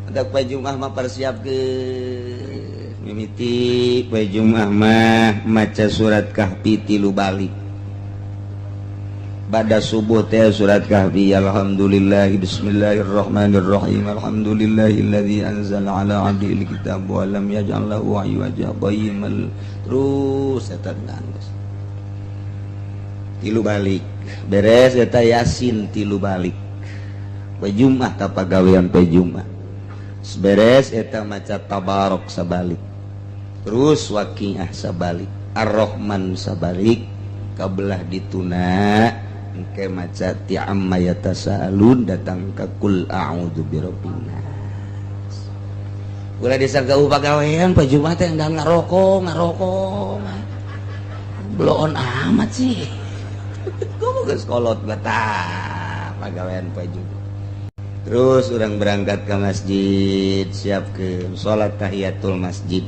Untuk poe Jumat mah persiap ke mimiti poe Jumat mah maca surat Kahfi 3 balik. Bada subuh teh surat Kahfi alhamdulillah bismillahirrahmanirrahim alhamdulillahilladzi anzala ala 'abdihi alkitab wa lam yaj'al lahu 'iwaja qayyimal terus eta nangis 3 balik beres eta Yasin 3 balik poe Jumat tah pagawean poe Jumat beres eta maca tabarok sabalik terus waqiah sabalik ar-rahman sabalik kabelah dituna engke maca ti'amma yatasaalun datang ka qul a'udzu birabbin nas ulah disangka pagawean poe Jumat teh endang ngarokok bloon amat sih kudu geus kolot betah pagawean poe Jumat. Terus orang berangkat ke masjid, siap ke sholat tahiyatul masjid.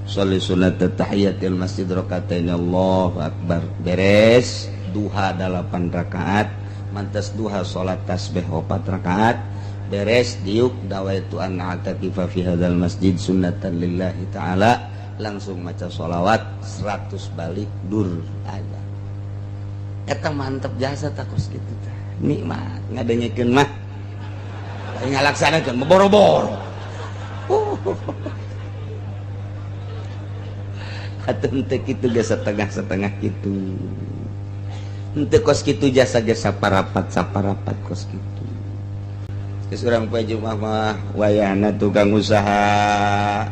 Sholi sunat tahiyatul masjid rakatain Allahu akbar. Beres duha 8 rakaat, mantas duha sholat tasbih 4 rakaat. Beres diuk dawaitu an a'takifa fi hadzal masjid sunnatan lillahi taala, langsung maca sholawat 100 balik dur aja. Eta mantep jasa takos kitu teh. Nikmat ngadengekeun mah ngalaksanakeun boro-boro. Atuh teu kitu ge setengah-setengah kitu. Henteu kos kitu jasa-jasa saparapat kos kitu. Geus urang poe Jumat mah wayahna tukang usaha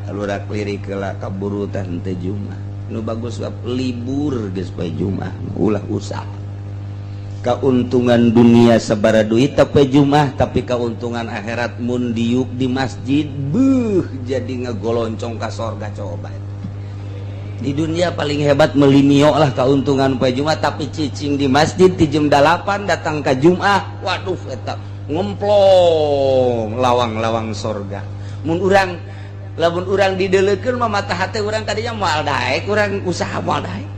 lurak lirik heula kaburu teh henteu Jumat. Nu bagus libur geus poe Jumat ulah usaha. Keuntungan dunia sabara duit tapi Jumat tapi keuntungan akhirat mun diuk di masjid jadi ngegoloncong ka sorga coba. Di dunia paling hebat melimio lah keuntungan poe Jumat tapi cicing di masjid di jam 8 datang ke Jumat waduh eta ngemplong lawang-lawang sorga. Mun urang dideleukeun mah mata hate urang kadinya moal daek urang usaha moal daek.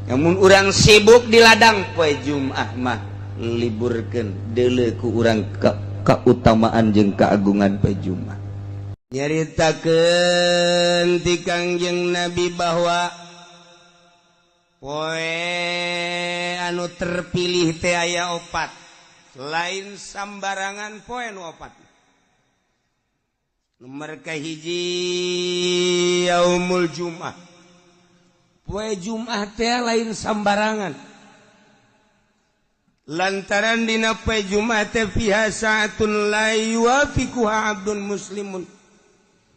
Namun orang sibuk di ladang poe Jumat mah liburkeun deuleu ku urang keutamaan jeung keagungan poe Jumat. Nyaritakeun ti Kangjeng Nabi bahwa poe anu terpilih teh aya 4 lain sambarangan poe nu 4. Nomor kahiji yaumul Jumat. Poe Jumat teh lain sambarangan. Lantaran dina poe Jumat teh fiha sa'atun la yuwafiquha 'abdun muslimun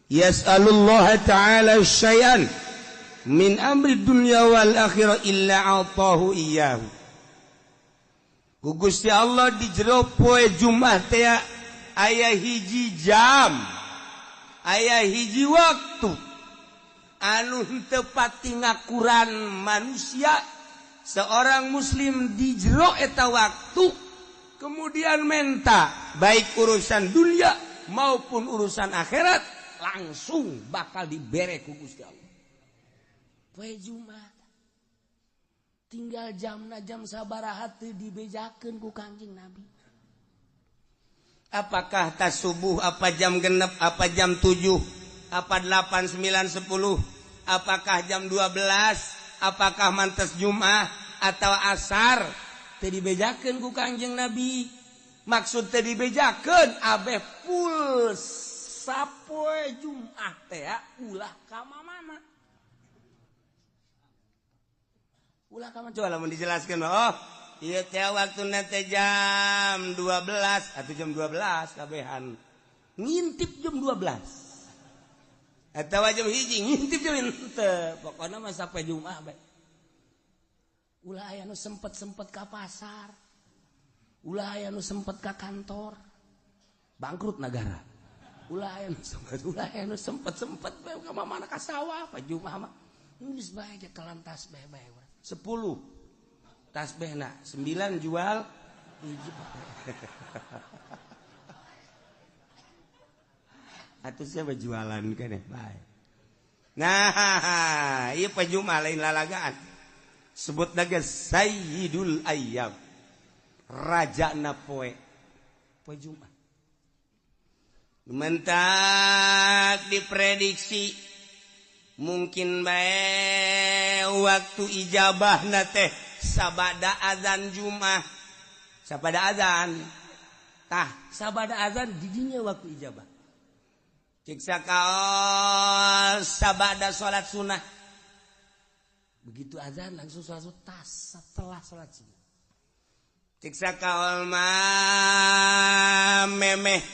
yas'alullaha ta'ala syai'an min amri dunya wal akhirah illa a'tahu iyyahu. Ku Gusti Allah di jero poe Jumat teh aya hiji jam, aya hiji waktu anu henteu pati ngakuran manusia seorang muslim di jero eta waktu kemudian menta baik urusan dunia maupun urusan akhirat langsung bakal dibere ku Gusti Allah. Poe Jumat tinggal jamna jam sabaraha teu dibejakeun ku Kangjeng Nabi. Apakah tas subuh, apa jam genep, apa jam 7, apa 8, 9, 10, apakah jam 12, apakah mantes Jumat atau asar teu dibejakeun ku Kangjeng Nabi. Maksud teu dibejakeun abeh full sapoe Jumat teh ulah ka mana. Ulah ka mana coba lamun dijelaskeun oh ieu teh waktuna teh jam 12 atau jam 12 kabehan ngintip jam 12. Atawa jam hiji ngintip jam henteu pokona mah sapoe Jumat bae. Ulah aya nu sempet-sempet ka pasar. Ulah aya nu sempet ka kantor. Bangkrut negara. Ulah aya nu sempet bae ka mana ka sawah pa Jumat mah. Geus bae ge kelan tasbih bae. 10 tasbihna 9 jual hiji. Atuh siapa jualan keneh bae. Nah, ieu poe Jumat lain lalagaan. Sebutna ge Sayyidul Ayyam. Rajana poe Jumat. mentak diprediksi mungkin bae waktu ijabahna teh sabada azan Jumat sabada azan tah sabada azan di dinya waktu ijabah cek sakaol sabada salat sunah begitu azan langsung salat tas setelah salat sunah cek sakaol mah memeh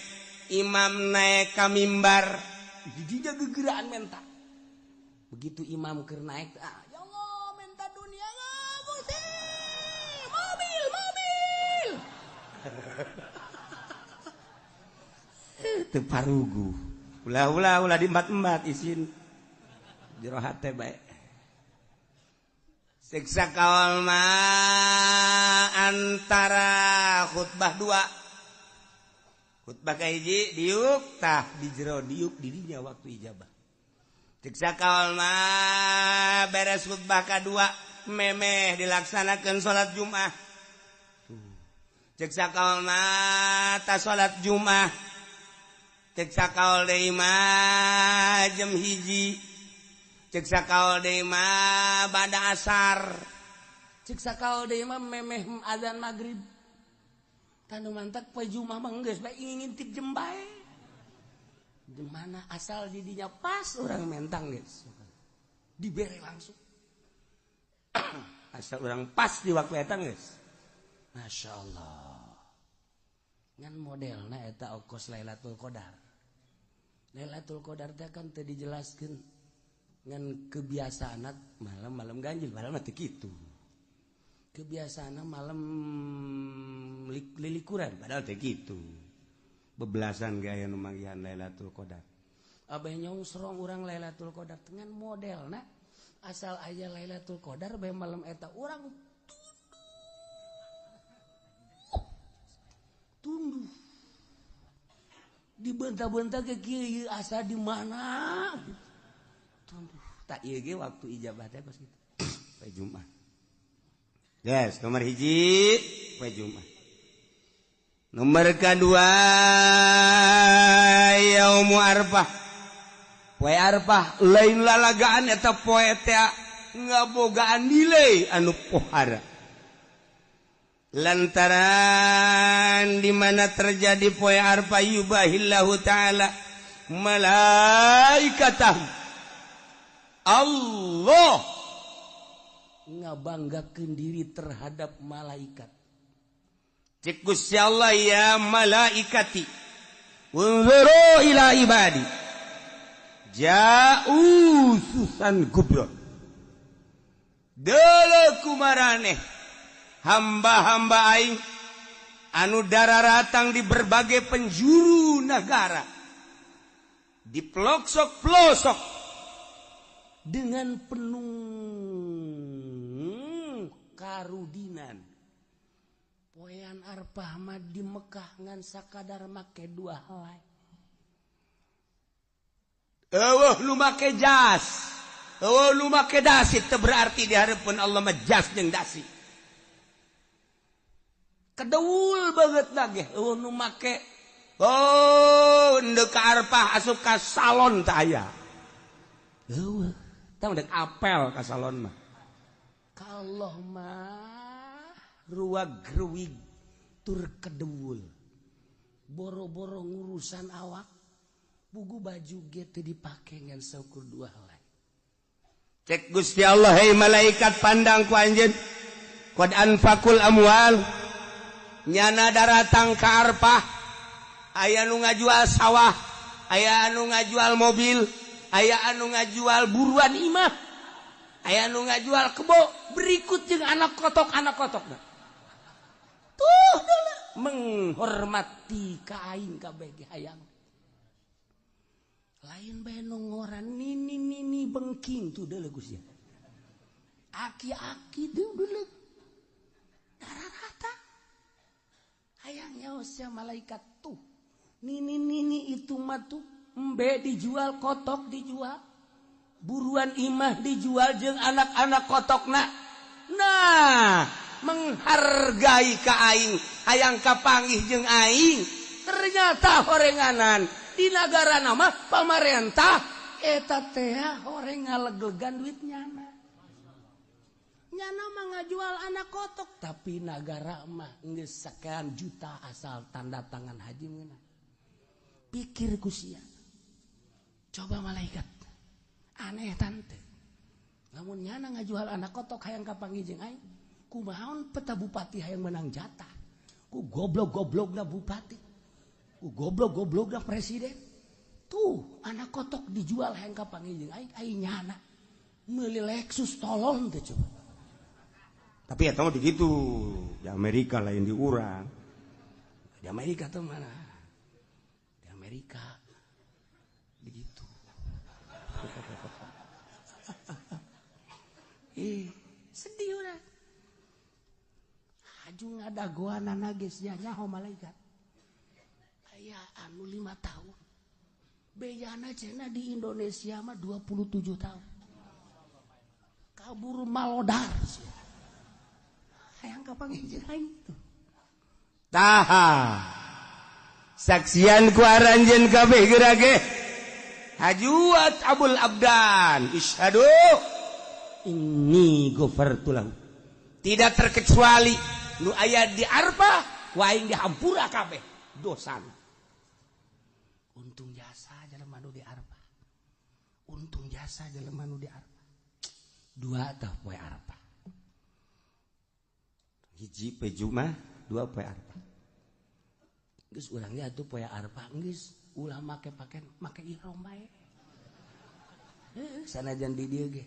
imam naik ka mimbar didinya gegeraan menta begitu imam keur naik ya Allah menta dunia ngagusi mobil teu parugu ulah di embat isin jero hate bae siksa kaul mah antara khutbah 2 khutbah kahiji diuk tah di jero diuk di dinya waktu ijabah siksa kaul mah beres khutbah kadua memeh dilaksanakeun salat Jumat siksa kaul mah ta salat Jumat siksa kaul deui mah jam 1 siksa kaul deui mah bada asar siksa kaul deui mah memeh azan maghrib tanu mantak poe Jumat mah geus bae ngintip jam bae. Di mana asal didinya pas orang mentang geus. Dibere langsung. Asal orang pas di waktu eta geus. Masyaallah. Ngan modelna eta ongkos Lailatul Qadar. Lailatul Qadar teh kan teu dijelaskeun ngan kebiasaanna malam-malam ganjil padahal mah teu kitu. Kebiasaan malam lilikuran padahal teh gitu bebelasan gaya nu manggihan Lailatul Qadar abah nyongsrong urang Lailatul Qadar dengan modelna asal aya Lailatul Qadar bae malam eta urang tunduh dibenta-benta ke kieu asa di mana tunduh tak ieu ge waktu ijabah teh kos kitu poe Jumat. Yes, nomor 1 poe Jumat. Nomor kedua Yaumul Arfah. Poe Arfah lain lalagaan eta poe teh ngabogaan nilai anu pohara. Lantaran di mana terjadi poe Arfah yubahillahu taala malaikatahu Allah ngabanggakeun diri terhadap malaikat. Cek Gusti Allah ya malaikati unzuru ila ibadi ja'u susan kubra deuleu kumaraneh hamba-hamba aing anu dararatang di berbagai penjuru negara di pelosok-pelosok dengan penuh karudinan poean Arfah mah di Mekah ngan sakadar make 2 helai lu make jas lu make dasi teu berarti di hareupeun Allah mah jas jeung dasi kedeul banget lagi nu make endeu ka Arfah asup ka salon teh aya tahu dek apel ka salon mah kalau mah ruwag-ruwig tur kedeul boro-boro ngurusan awak bugu baju ge teu dipake ngan saukur 2 helai cek Gusti Allah hei malaikat pandang ku anjeun qad anfaqul amwal nyana daratang ka Arfah aya nu ngajual sawah aya anu ngajual mobil aya anu ngajual buruan imah aya anu ngajual kebo berikut jeung anak kotokna tuh deuleu menghormati ka aing kabeh ge hayang lain bae nu ngoran nini bengking tuh deuleu Gusti aki-aki tuh deuleu dararata hayang nyaosnya malaikat tuh nini itu mah tuh embe dijual kotok dijual buruan imah dijual jeung anak-anak kotokna nah menghargai ka aing hayang kapanggih jeung aing ternyata horenganan di negara nama pamarentah eta teh horeng ngaleg-legan duit nyana mah ngajual anak kotok tapi negara mah geus sakean juta asal tanda tangan haji meunang pikir ku sia coba malaikat aneh tante lamun nyana ngajual anak kotok hayang kapanggih jeung aing kumahaon peta bupati hayang menang jatah ku goblok-goblokna bupati ku goblok-goblokna presiden tuh anak kotok dijual hayang kapanggih jeung aing nyana meuli Lexus tolong teh coba tapi eta mah begitu di Amerika lain di urang di Amerika tuh mana di Amerika begitu sedih urang haju ngadagoanana geus nyaho malaikat aya anu 5 tahun bejana cenah di Indonesia mah 27 tahun kabur malodar sia hayang kapanggih jeung aing tuh taha saksian ku aranjeun kabeh geura ge hajuat Abul Abdan isyhadu inni ghafartu lahu tidak terkecuali nu aya di Arfah ku aing dihampura kabeh dosana untung jasa jelema nu di Arfah untung jasa jelema nu di Arfah dua tah poe Arfah hiji peju mah dua poe Arfah geus urang ge atuh poe Arfah geus ulah make ihram bae sanajan di dieu ge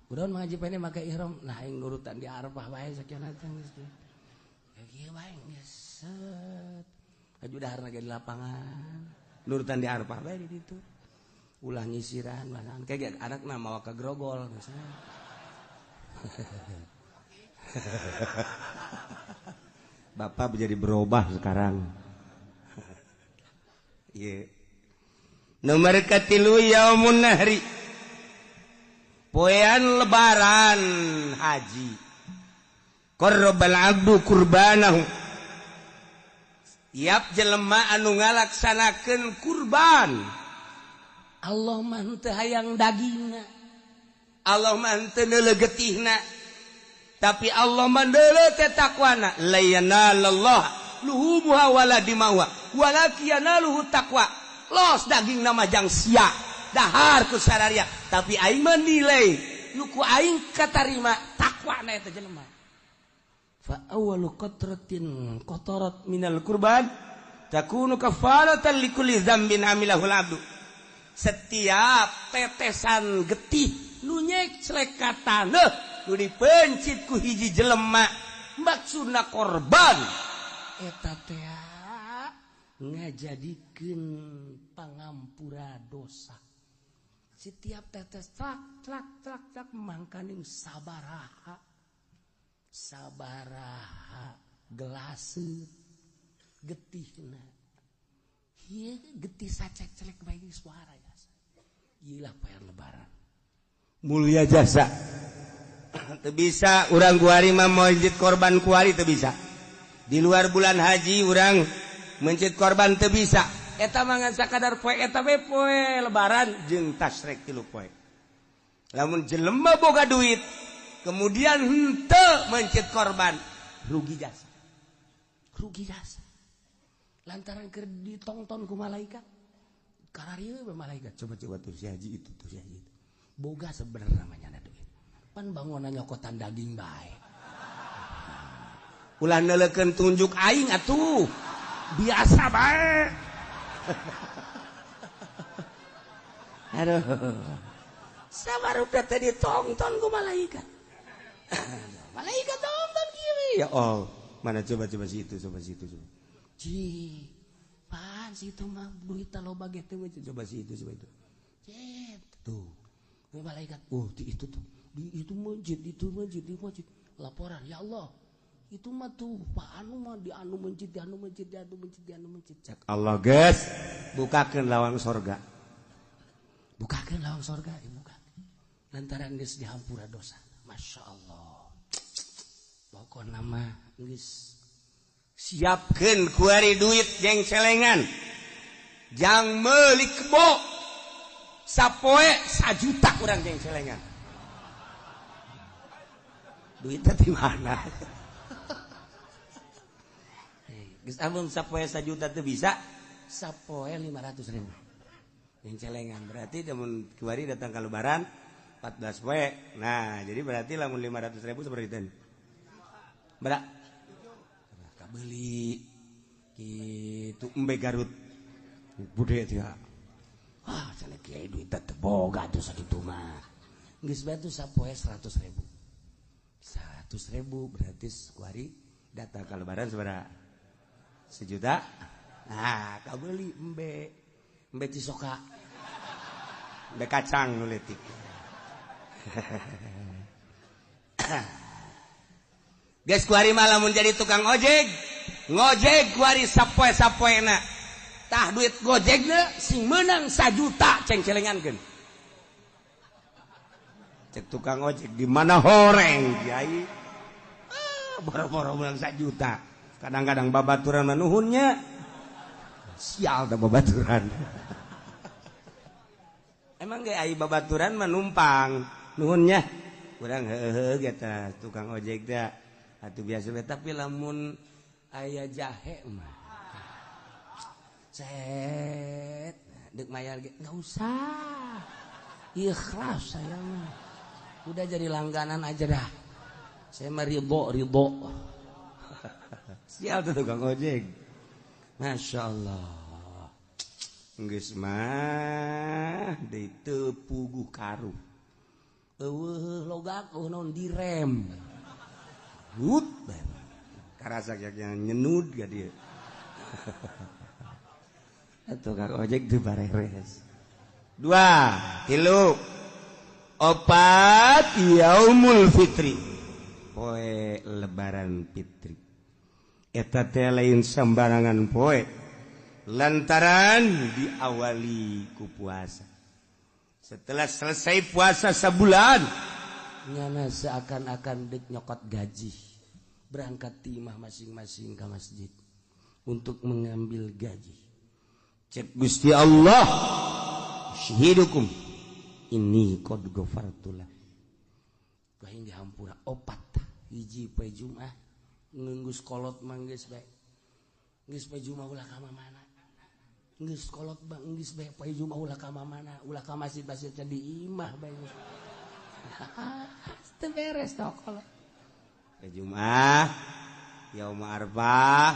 urang mah haji pene make ihram nah aing nurutan di Arfah bae sakieu teh geus ya kieu bae geus set aju daharna ge di lapangan nurutan di Arfah bae di ditu ulah nyisiran bahan kayak anakna mawa ka grogol misalnya Bapak menjadi berubah sekarang. Iya. Nomor katilu yaumun nahri. Poean lebaran haji. Qarrabal abdu kurbanahu. Tiap jelema anu ngalaksanakeun kurban. Allah mah teu hayang dagingna. Allah mah teu neulegetihna. Tapi Allah mandele teh takwana la yanalallah luhumuha wala dimauha walakin yanaluhu taqwa los daging nama jang sia dahar ku sararia tapi aing menilai nu ku aing katarima takwana eta jelema fa awwalu qatratin qatarat minal qurban takunu kafaratan likulli dzambin amilahul abdu setiap tetesan getih nu nyek celekatana nu dipencit ku hiji jelema maksudna korban eta teh ngajadikeun pangampura dosa setiap tetes trak mangkaning sabaraha gelaseur getihna ieu getih sacek-celek bae suara jasa ieu lah poe lebaran mulia jasa teu bisa urang kuari mah mencit korban kuari teu bisa di luar bulan haji urang mencit korban teu bisa eta mah ngan sakadar poe eta we poe lebaran jeung tasrek 3 poe lamun jelema boga duit kemudian henteu mencit korban rugi jasa lantaran keur ditongton ku malaikat kararieu we malaikat coba tuh si haji itu boga sebenarnya namanya duit pan bangunan nyokotan daging bae ulah neulekeun tunjuk aing atuh biasa bae aduh sabarudak teh ditonton ku malaikat malaikat tonton kieu ya oh mana coba situ ci pan situ mah duit loba ge teh coba situ tuh malaikat itu tuh di masjid laporan ya Allah itu mah tuh Pak anu mah di anu masjid cak Allah guys bukakeun lawang sorga buka lantaran geus dihampura dosa Masya Allah pokona mah geus siapkan kuari duit jeng celengan jang meuli kebo sapoe 1 juta kurang jeng celengan duitnya di mana geus amun sapoe 1 juta teu bisa sapoe 500.000 jeng celengan berarti amun kuari datang ka lebaran 14 poe nah jadi berarti lamun 500.000 seperti itu berak beli gitu embe Garut bude teh cenah kiai duit teh boga tuh sakitu mah geus bae tuh sapoe 100.000 berarti kuari datang ka lebaran sabaraha 1 juta nah kabeli embe cisoka embe kacang nu leutik geus kuari mah lamun jadi tukang ojek ngojek kuari sapoe-sapoena tah duit gojekna sing meunang 1 juta ceng celengankeun cek tukang ojek di mana horeng kiai boro-boro meunang 1 juta kadang-kadang babaturan mah nuhunnya sial da babaturan emang ge ai babaturan mah numpang nuhunnya urang heuheuh eta tukang ojek teh atuh biasa tapi lamun aya jahe mah set deuk mayar ge enggak usah ikhlas saya mah udah jadi langganan aja dah saya mah ridho sial tuh tukang ojek masyaallah geus mah deui teu puguh karu eueuh logak naon direm gut karasa yang nyenud ka dieu tukang ojek teu bareres 2 3 4 yaumul fitri poe lebaran fitri eta teh lain sambarangan poe lantaran diawali ku puasa setelah selesai puasa sebulan nyana seakan-akan dek nyokot gaji berangkat timah masing-masing ke masjid untuk mengambil gaji cek Gusti Allah syahidukum ini qad ghafartulah kaing dihampura opat hiji poe Jumat ngeunggus kolot mah geus bae geus poe Jumat ulah ka mana geus kolot bang geus bae poe Jumat ulah ka mana ulah ka masjid-masjid di imah bae teu beres teh kolot poe Jumat yaum arfah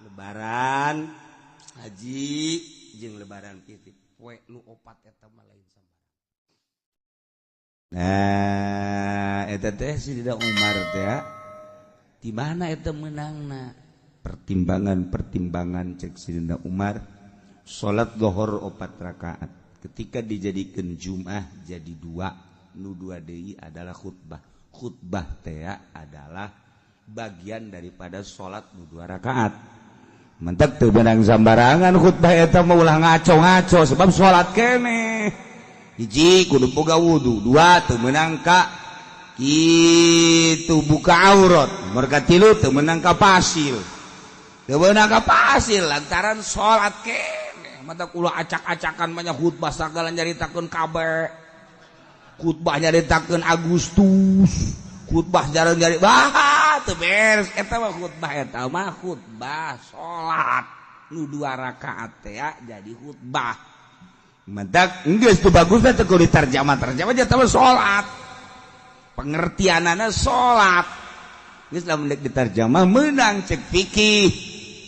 lebaran haji jeung lebaran fitri poe nu opat eta mah lain sambarang nah eta teh si Dida Umar teh di mana eta menangna pertimbangan cek si Dida Umar salat zuhur 4 rakaat ketika dijadikeun Jumat jadi 2 nu 2 deui adalah khutbah teh adalah bagian daripada salat nu 2 rakaat mentek teu beunang sambarangan khutbah eta mah ulah ngaco-ngaco sebab salat keneh hiji kudu boga wudu 2 teu meunang ka kitu buka aurat nomor 3 teu meunang ka pasil teu meunang ka pasil lantaran salat keneh mata ulah acak-acakan banyak khutbah sagala nyaritakeun kabeh khutbah nyaritakeun Agustus khutbah jarang nyari teu beres eta mah khutbah salat nu 2 rakaat teh jadi khutbah mentak geus teu bagusna teu kudu ditarjamah nya teh salat pengertianana salat geus lamun deuk ditarjamah meunang cek fikih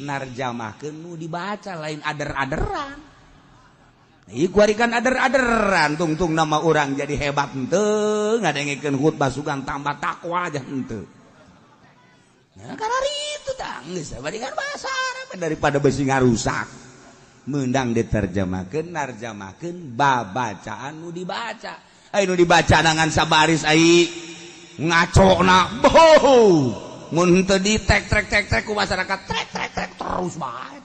narjamahkeun nu dibaca lain ader-aderan ieu kuarikan ader-aderan tungtung nama orang jadi hebat henteu ngadengikeun khutbah sugan tambah takwa aja henteu nah karena itu tah geus bandingan bahasa Arab daripada besi ngarusak meundang diterjemahkeun narjamahkeun babacaan nu dibaca ai nu dibaca nangan sabaris ai ngacona boh mun teu ditek-trek ku masyarakat trek terus bae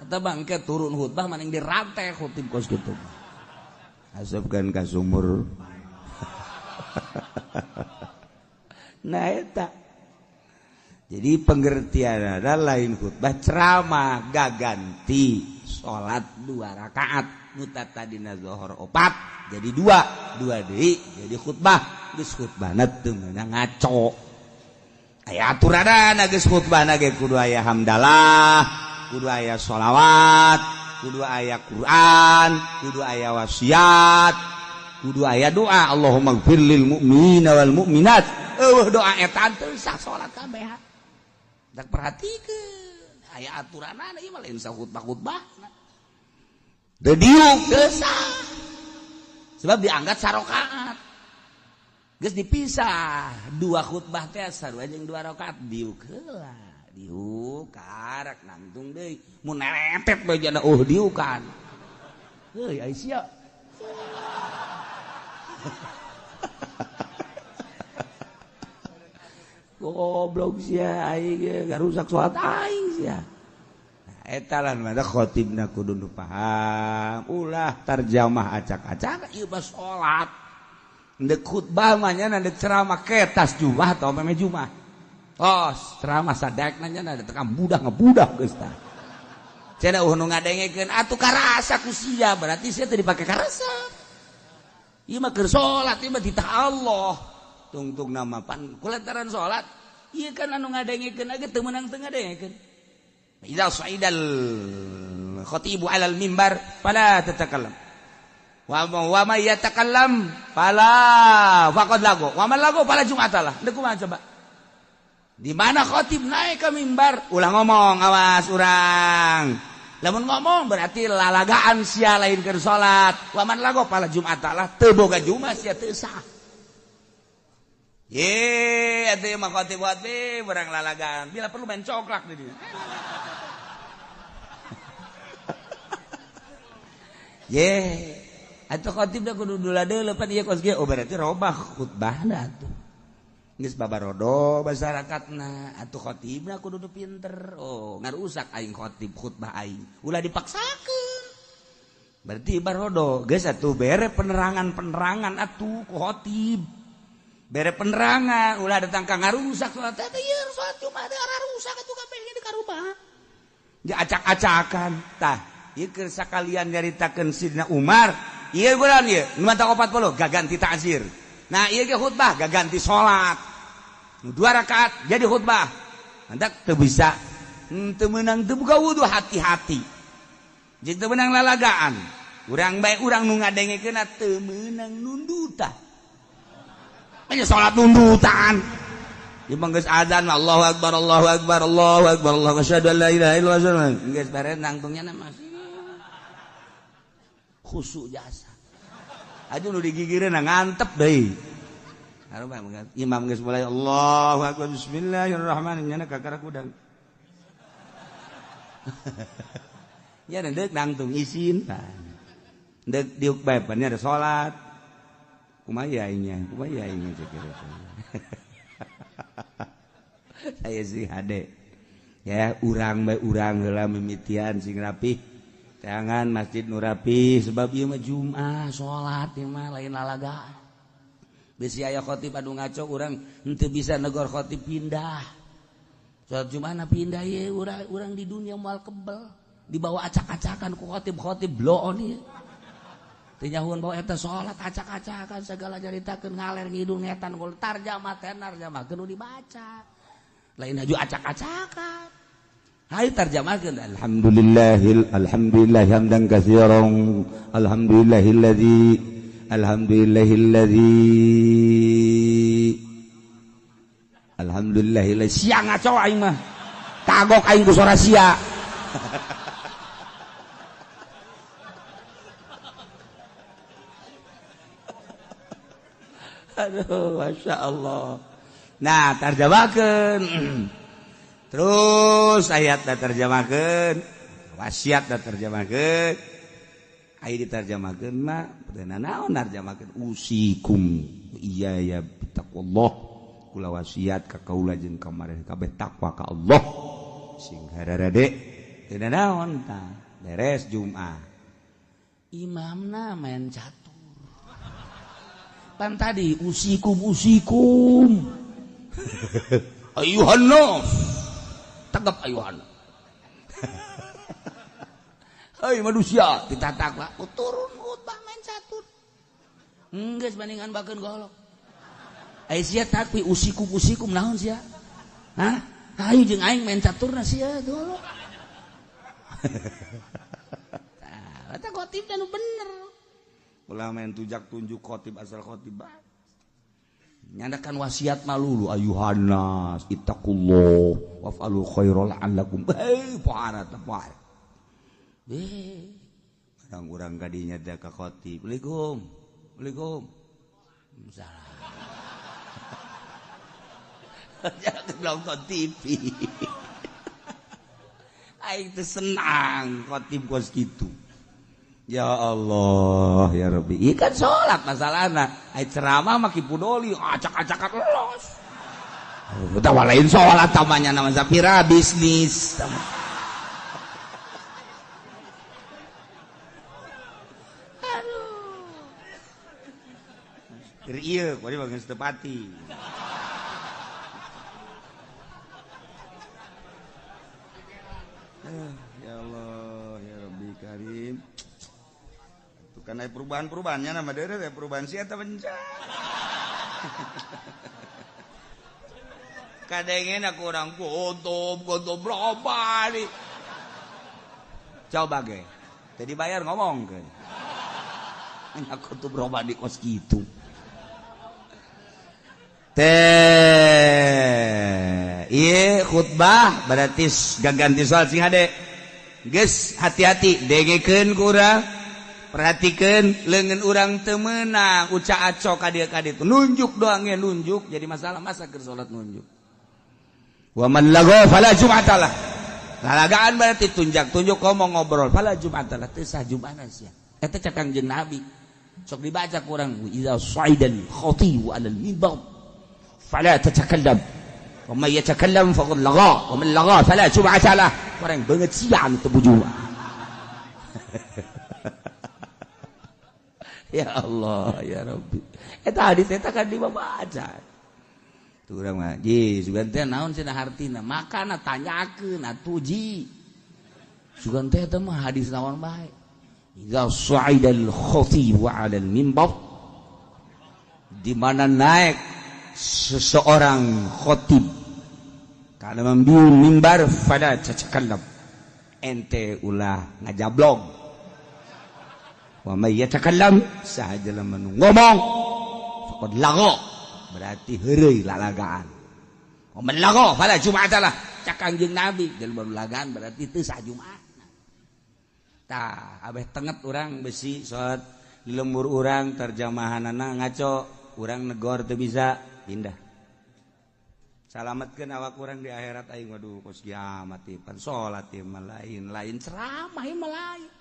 eta bangke turun khutbah maning dirantai khutib kos kitu asupkeun ka sumur nah eta Jadi pengertian ada lain khutbah ceramah gak ganti sholat 2 rakaat mutatadina zuhur 4 jadi 2 deui jadi khutbah geus khutbahna teu meunang ngaco aya aturanna geus khutbahna ge kudu aya hamdalah kudu aya sholawat kudu aya Quran kudu aya wasiat kudu aya doa Allahumma ighfir lil mu'minina wal mu'minat doa eta teu sah salat kabeh. Dak perhatikeun aya aturanna ieu mah lain sa khutbah-khutbahna. Teu diuk teu sah. Sebab diangkat sarakaat. Geus dipisah 2 khutbah teh sarua jeung 2 rakaat diuk heula. Diuk karak nangtung deui. Mun neretet bae jana diukan. Heuy ai sia. Goblok sia aing ge rusak salat aing sia. Nah, eta lan mah khatibna kudu nu paham. Ulah tarjamah acak-acak ieu mah salat. Ndek khutbah mah nya ndek ceramah ketas Jumat atau meme Jumat. Oh, ceramah sadekna nya da tekan budak ngebudak geus tah. Cenah nu ngadengekeun atuh karasa ku sia berarti sia teu dipake karasa. Ieu mah keur salat ieu mah ditah Allah. Tungtung nama pan kulantaran salat ieu kan anu ngadengekeunage teu meunang teu ngadengekeun idza sa'idal khatibu 'alal mimbar fala tatakallam wa ma yatakallam fala faqad lagu wa man lagu fala jum'atalah deuk kumaha coba di mana khatib naik ke mimbar ulah ngomong awas urang lamun ngomong berarti lalagaan sia lain keur salat wa man lagu fala jum'atalah teu boga jumat sia teu sah. Ye, atuh mah khotib-khotib barang lalagan. Bila perlu main coklak di dieu. Ye, atuh khotib da kudu duladeuleuh pan ieu kos ge berarti robah khutbahna atuh. Geus babarodo masyarakatna, atuh khotibna kudu pinter. Oh, ngarusak aing khotib khutbah aing. Ulah dipaksakeun. Berarti barodo, geus atuh bere penerangan-penerangan atuh ku khotib. Bere penerangan ulah datang ka ngarusak salat teh ieu salat Jumat teh rusak atuh kabeh di karubah. Dia acak-acakan tah ieu keur sakalian nyaritakeun Sidina Umar ieu bulan ieu nu mantap 40 gaganti ta'zir. Nah ieu ge khutbah gaganti salat. 2 rakaat jadi khutbah. Handak teu bisa teu meunang teu buka wudu hati-hati. Jeung teu meunang lalagaan. Urang bae urang nu ngadengekeun teu meunang nundutan. Hanya sholat nundutan. Di manggeus adzan Allahu akbar Allahu akbar Allahu akbar Allahu asyhadu an la ilaha illallah. Geus bare nangtungnya nama khusyuk jasa. Aju nu digigireun ngantep deui. Harupa imam geus mulai Allahu akbar bismillahirrahmanirrahim nya kakara kudang. Ya deuk nangtung isin. Deuk diuk bae pan ada salat. Kumaya cekir saya sih hade ya urang bae urang heula mimitian sing rapih jangan masjid nu rapih sebab ieu mah Jumat salat ieu mah lain lalagaan bisi aya khatib anu ngaco urang henteu bisa negor khatib pindah salat Jumatna pindah ye urang di dunia moal kebel dibawa acak-acakan ku khatib bloon ieu tinyahuan bawa eta sholat acak-acakan segala jaritakeun ngaler ngidung ngetan kul tarjamah kudu dibaca lain haju acak-acakan hayu tarjamahkeun alhamdulillah hamdan katsiran alhamdulillahilladzi sia ngaco aing mah kagok aing ku sora sia. Aduh, Masya Allah. Nah, tarjamakeun. Terus ayat terjemahkeun, wasiat terjemahkeun. Aya ditarjamakeun mah peuteuna naon narjamakeun usikum iya ya taqwallah kula wasiat ka kaula jeung kamari kabeh takwa ka Allah. Sing hararade teu naon tah beres Jumat. Imamna main catur. Pan tadi usikum ayuhan nas tegap ayuhan hei manusia ditatak lah turun khutbah main catur geus bandingan bakeun golok ai sia tapi usikum naon sia hah ayo jeung aing main caturna sia golok tah eta khotib anu bener ulah main tujak tunjuk khotib asal khotib nyandakan wasiat malulu ayuhannas ittaqullah waf'alul khairal la'allakum pohana tepat urang kadinya da ka khotib Assalamualaikum salam jangan nonton TV aing teh senang khotib kos kitu. Ya Allah, ya Rabbi. Ikan sholat masalahna. Ai ceramah maki pudoli, acak-acakan los. Kita walain sholat tamanya nama sapira bisnis. Aduh. Iya, kau bagian setepati. Ya Allah, ya Rabbi Karim. Kan ada perubahan-perubahannya nama daerah ya perubahan sih atau bencana kadangin aku orang kutub berapa nih coba ge jadi bayar ngomong kan aku tuh berapa di kos gitu iya khutbah berarti ganti soal sing hade guys hati-hati dengekeun kurang perhatikan lengan orang temenang uca acok kadia-kadia itu nunjuk doangnya nunjuk jadi masalah masa ke sholat nunjuk wa man lago fala jum'atalah lalagaan berarti tunjuk ngomong ngobrol fala jum'atalah teu sah jum'ana sia eta cakang jeung nabi sok dibaca kurang iza saidal khatibu alal minbar fala tatakallam wa may yatakallam faqad laga wa man laga fala jum'atalah kurang beungeut sia anu teu bujuma ya Allah ya Rabbi eta hadis eta kan dibaca tuh urang mah ji sugan teh naon cenah hartina makana tanyakeun atuh ji sugan teh eta mah hadis naon bae idza sa'idal khatib wa 'alal minbar di mana naik seseorang khatib kana membiun mimbar pada cacakallab ente ulah ngajablog wa may yatakallam sahaja lamun ngomong faqad laga berarti heureuy lalagaan wa man laga fala jum'atalah cakang jeung nabi jelema lalagaan berarti teu sah jumat tah abeh tenget urang besi salat di lembur urang terjemahanana ngaco urang negor teu bisa pindah salametkeun awak urang di akhirat aing waduh kos kiamat ieu pan salat ieu mah lain ceramah ieu mah lain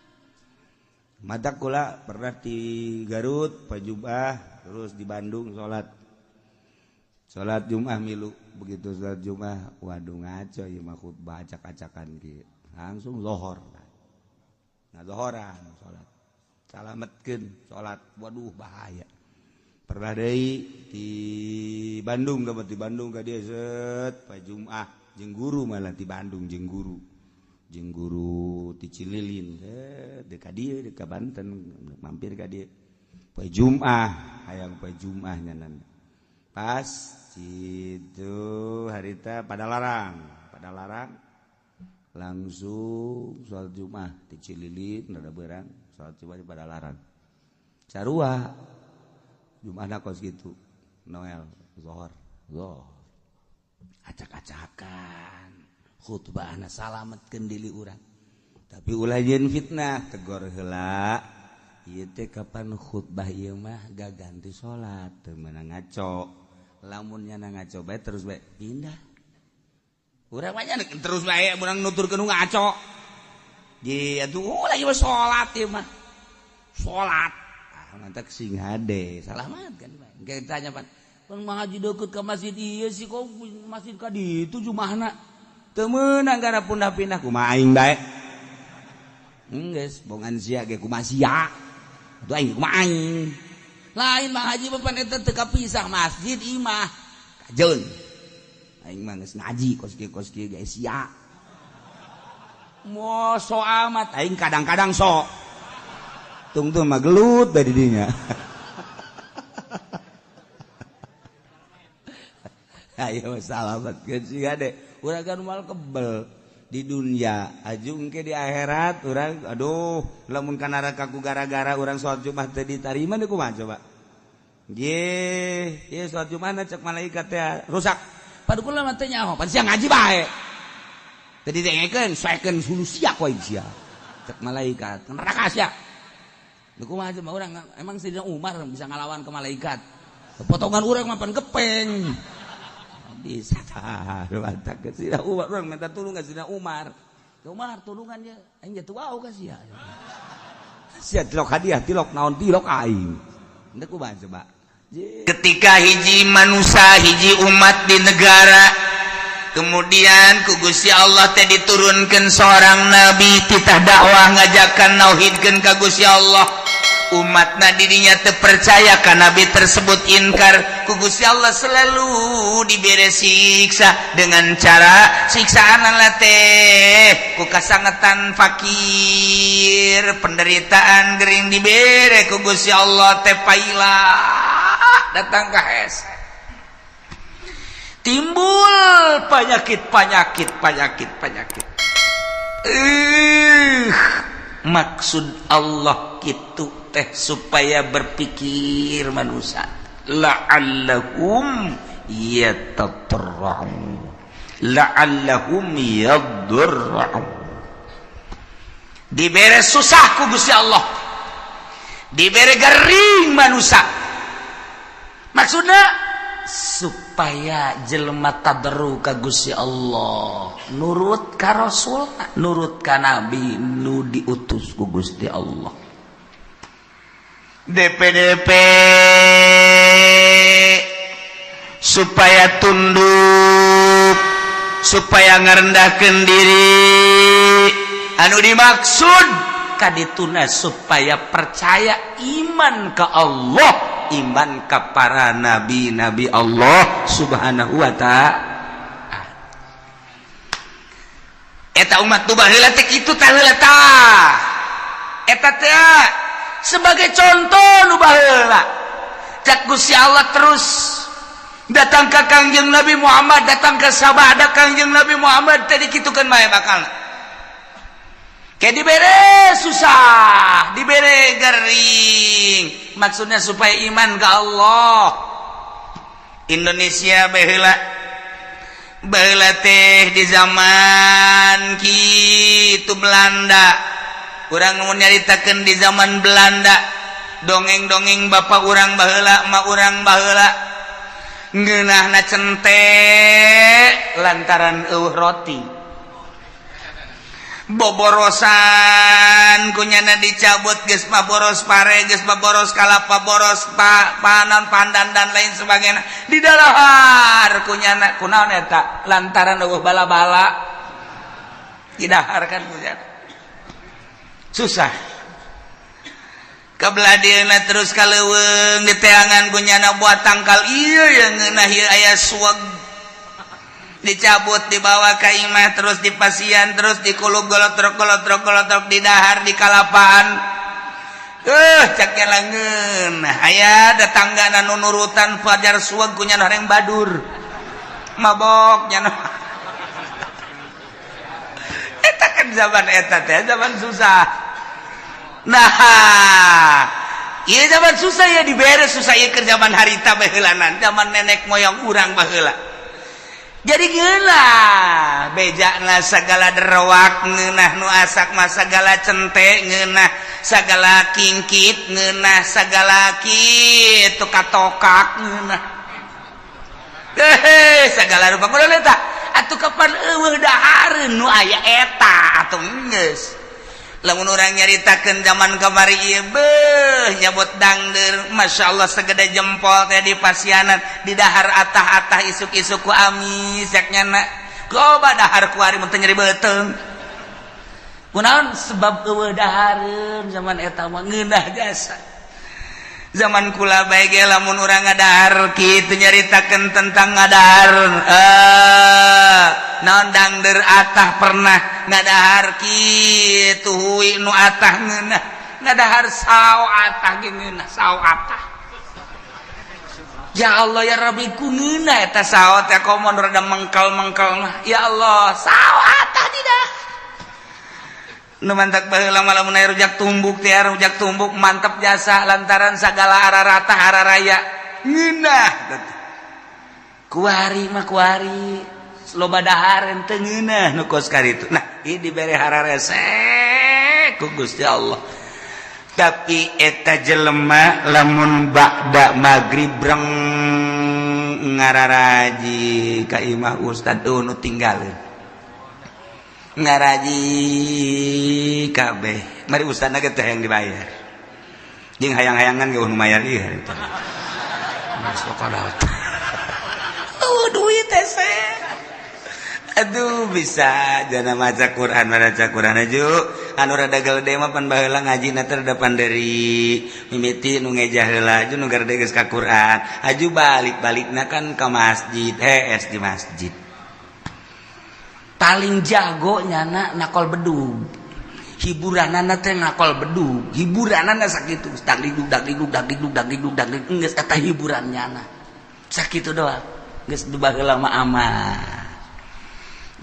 madak kula pernah di Garut pajubah terus di Bandung sholat Jumat milu begitu sholat Jumat waduh ngaco ya mah khutbah acak-acakan gitu langsung lohor nah lohoran sholat salametkeun sholat waduh bahaya pernah deui di Bandung dapat di Bandung ka dieu set pajumah jeung guru malah di Bandung jeung guru di Cililin dekat dia dekat Banten mampir ka dia poe Jumat hayang poe Jumat nyanan pas itu harita pada larang langsung sholat Jumat di Cililin rada beurang sholat Jumat pada larang sarua Jumatna kos gitu Noel zuhur acak-acakan khutbahna salametkeun diri urang tapi ulah yen fitnah tegor heula ieu teh kapan khutbah ieu mah gaganti salat teu meunang ngaco lamun nya ngaco bae terus bae pindah urang mah nya terus bae urang nuturkeun ngaco di atuh lagi salat ieu mah salat mantak sing hade salah mah kan bae tanya pan ngaji deukeut ka masjid ieu sih kok masjid ka ditu jumahna teu meunang gara pindah-pindah kumaha aing bae geus bongan sia ge kumaha sia atuh aing kumaha aing lain mah haji papan eta teu kapisah masjid imah kajeun aing mah geus ngaji kos kieu guys ya. Mo so amat Aing kadang-kadang sok. Tungtung mah gelut bae di dinya. Ayo salamet geus siga deh. Urang kan moal kebel di dunia, ajung ke di akhirat urang aduh lamun ka neraka ku gara-gara urang salat Jumat teu ditarima deui kumaha coba. Ye salat Jumat cek malaikat teh rusak. Padahal mah teh nyaho, Pan sia ngaji bae. Teu didengekeun, suekeun hulu sia ku sia. Cek malaikat, neraka sia. Deui kumaha coba urang emang Sayyidina Umar bisa ngalawan ke malaikat. Potongan urang mah pan gepeng. Bisa mantap ke Sayyidina Umar urang minta tulung ka Sayyidina Umar. Umar tulungannya aing jatuh wau ka sia. Sia tilok hadiah, tilok naon tilok aing. Deui kumaha coba. Ketika hiji manusia hiji umat di negara kemudian ku Gusti Allah teh diturunkan seorang nabi titah dakwah ngajakan nauhidkeun ka Gusti Allah umatna didinya teu percaya ka nabi tersebut inkar ku Gusti Allah selalu diberi siksa dengan cara siksaan teh ku kasangetan fakir penderitaan gering dibere ku Gusti Allah teh paila datang ke hes timbul penyakit maksud Allah kitu teh supaya berpikir manusia la'allahum yatatarra'un la'allahum yadurra'un dibere susah ku Gusti Allah dibere garing manusia maksudnya supaya jelema tadarru ka Gusti Allah nurut ka Rasul nurut ka Nabi nu diutus ku Gusti Allah DPDP supaya tunduk supaya ngarendahkeun diri anu dimaksud kadituna supaya percaya iman ka Allah iman ka para nabi-nabi Allah subhanahu wa ta'ala eta umat tu baheula teh kitu tah heula tah eta teh sebagai contoh nu baheula cak Gusti Allah terus datang ka Kangjeng Nabi Muhammad datang ka sabada Kangjeng Nabi Muhammad teh dikitukeun bae bakal kayak dibere susah, dibere garing. Maksudnya supaya iman ke Allah. Indonesia baheula teh di zaman kitu Belanda. Urang nu nyaritakeun di zaman Belanda. Dongeng-dongeng bapak urang baheula, mak urang baheula. Ngeunahna cente lantaran eueuh roti. Boborosan kunyana dicabut geus maboros pare geus maboros kalapa boros panon pandan dan lain sebagainya di dalahar kunyana kunaon eta lantaran eueuh bala-bala didaharkan kunyana susah kabladieuna terus kaleuweung diteangan kunyana buat tangkal ieu yang ngeunah ieu aya suag dicabut dibawa ke imah terus dipasian terus dikulub golotrok di dahar di kalapaan caknya langeun aya tetangga nu nurutan fajar suag kunya nareng badur mabok nya eta kan zaman eta teh zaman susah nah ieu zaman susah ya dibere susah ieu keur zaman harita baheulanan zaman nenek moyang urang baheula jadi geunah bejana sagala derowak ngeunah nu asak mah sagala cente ngeunah sagala kingkit ngeunah sagala kitu katokak ngeunah sagala rupa kudu eta atuh kapan eueuh dahareun nu aya eta atuh geus lamun urang nyaritakeun zaman kamari ieu beuh nyabot dangdeur masyaallah segede jempol teh di pasianan di dahar atah-atah isuk-isuk ku amis yak nyana loba dahar kuari mun teu nyeri beuteung kunaon sebab eueuh dahareun zaman eta mah ngeunah jasa zaman kula bae ge lamun urang ngadahar kitu nyaritakeun tentang ngadahar naon dangder atah pernah ngadahar kitu huwi nu atah ngeunah ngadahar sao atah ge ngeunah sao atah ya Allah ya Rabbi ku ngeunah eta sao teh komo rada mengkal-mengkal mah ya Allah sao atah tidak nu mantak baheula lamun aya rujak tumbuk teh rujak tumbuk mantep jasa lantaran sagala ararata hararaya ngeunah kuari mah kuari loba dahar ente ngeunah nu kos karitu nah ieu dibere hararese ku Gusti Allah tapi eta jelema lamun ba'da magrib breng ngararaji ka imah ustad nu tinggalin ngaraji kabeh mari ustadna ge teh yang dibayar jeung hayang-hayangan ge nu mayar ieu eta masuk ka duit teh aduh bisa jana maca Quran aju anu rada gede mah pan baheula ngajina teh rada panderi mimiti nu ngejah heula aju nu garede geus ka Quran aju balik-balikna kan ka masjid es di masjid paling jago nyana nakol bedug hiburanana teh nakol bedug hiburanana sakitu dagdugdug dagdugdug dagdugdug dagdugdug dagdugdug geus eta hiburan nyana sakitu doang geus baheula mah aman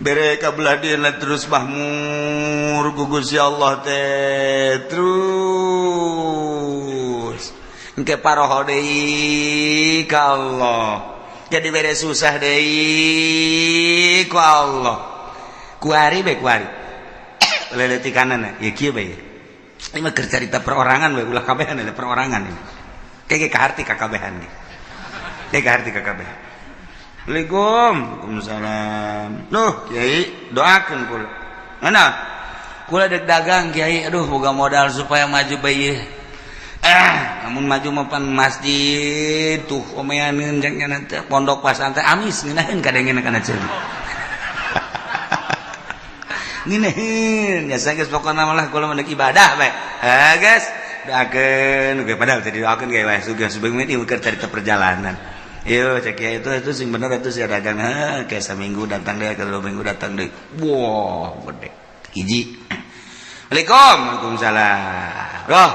bere ka belah dieuna terus mahmur ku Gusti Allah teh terus engke paroho deui ka Allah jadi bere susah deui ku Allah kuari bae kuari leleti kanan ya kieu bae ini mah keur carita perorangan bae ulah kabehan ada perorangan ini kege kaharti kakabehan ge kege kaharti kakabehan Waalaikumsalam nuh Kiai doakeun kula ngana kula dek dagang Kiai aduh boga modal supaya maju bae namun maju mah pan masjid tuh omeaneun jeung nya teh pondok pesantren amis ngeunaheun kadengena kana ceun nginehin biasa guys pokoknya malah kalau mendak ibadah baik guys doakan oke padahal tadi doakan kayak wah suga sebelum ini ukur cerita perjalanan yuk cek ya itu sing bener itu sih dagang kayak seminggu datang deh kedua minggu datang deh wow gede hiji Waalaikumsalam roh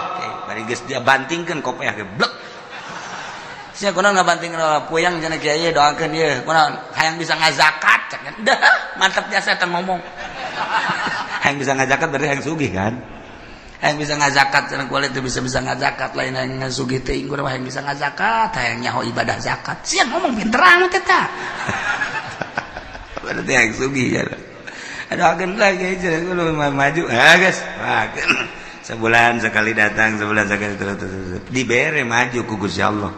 bari geus dia bantingkeun kopiah ge blek sia kunaon ngabantingkeun puyang cenah kieu doakeun ieu kunaon hayang bisa ngazakat cek dah mantap jasa eta ngomong yang bisa ngazakat berarti yang sugih kan yang bisa ngazakat cenah kulit itu bisa ngazakat lain yang sugih teh ingkur yang bisa ngazakat yang nyaho ibadah zakat sia ngomong pinteran teh tah berarti yang sugih ya doakeun lagi cenah maju guys sebulan sekali datang sebulan sekali terus dibere maju ku Gusti Allah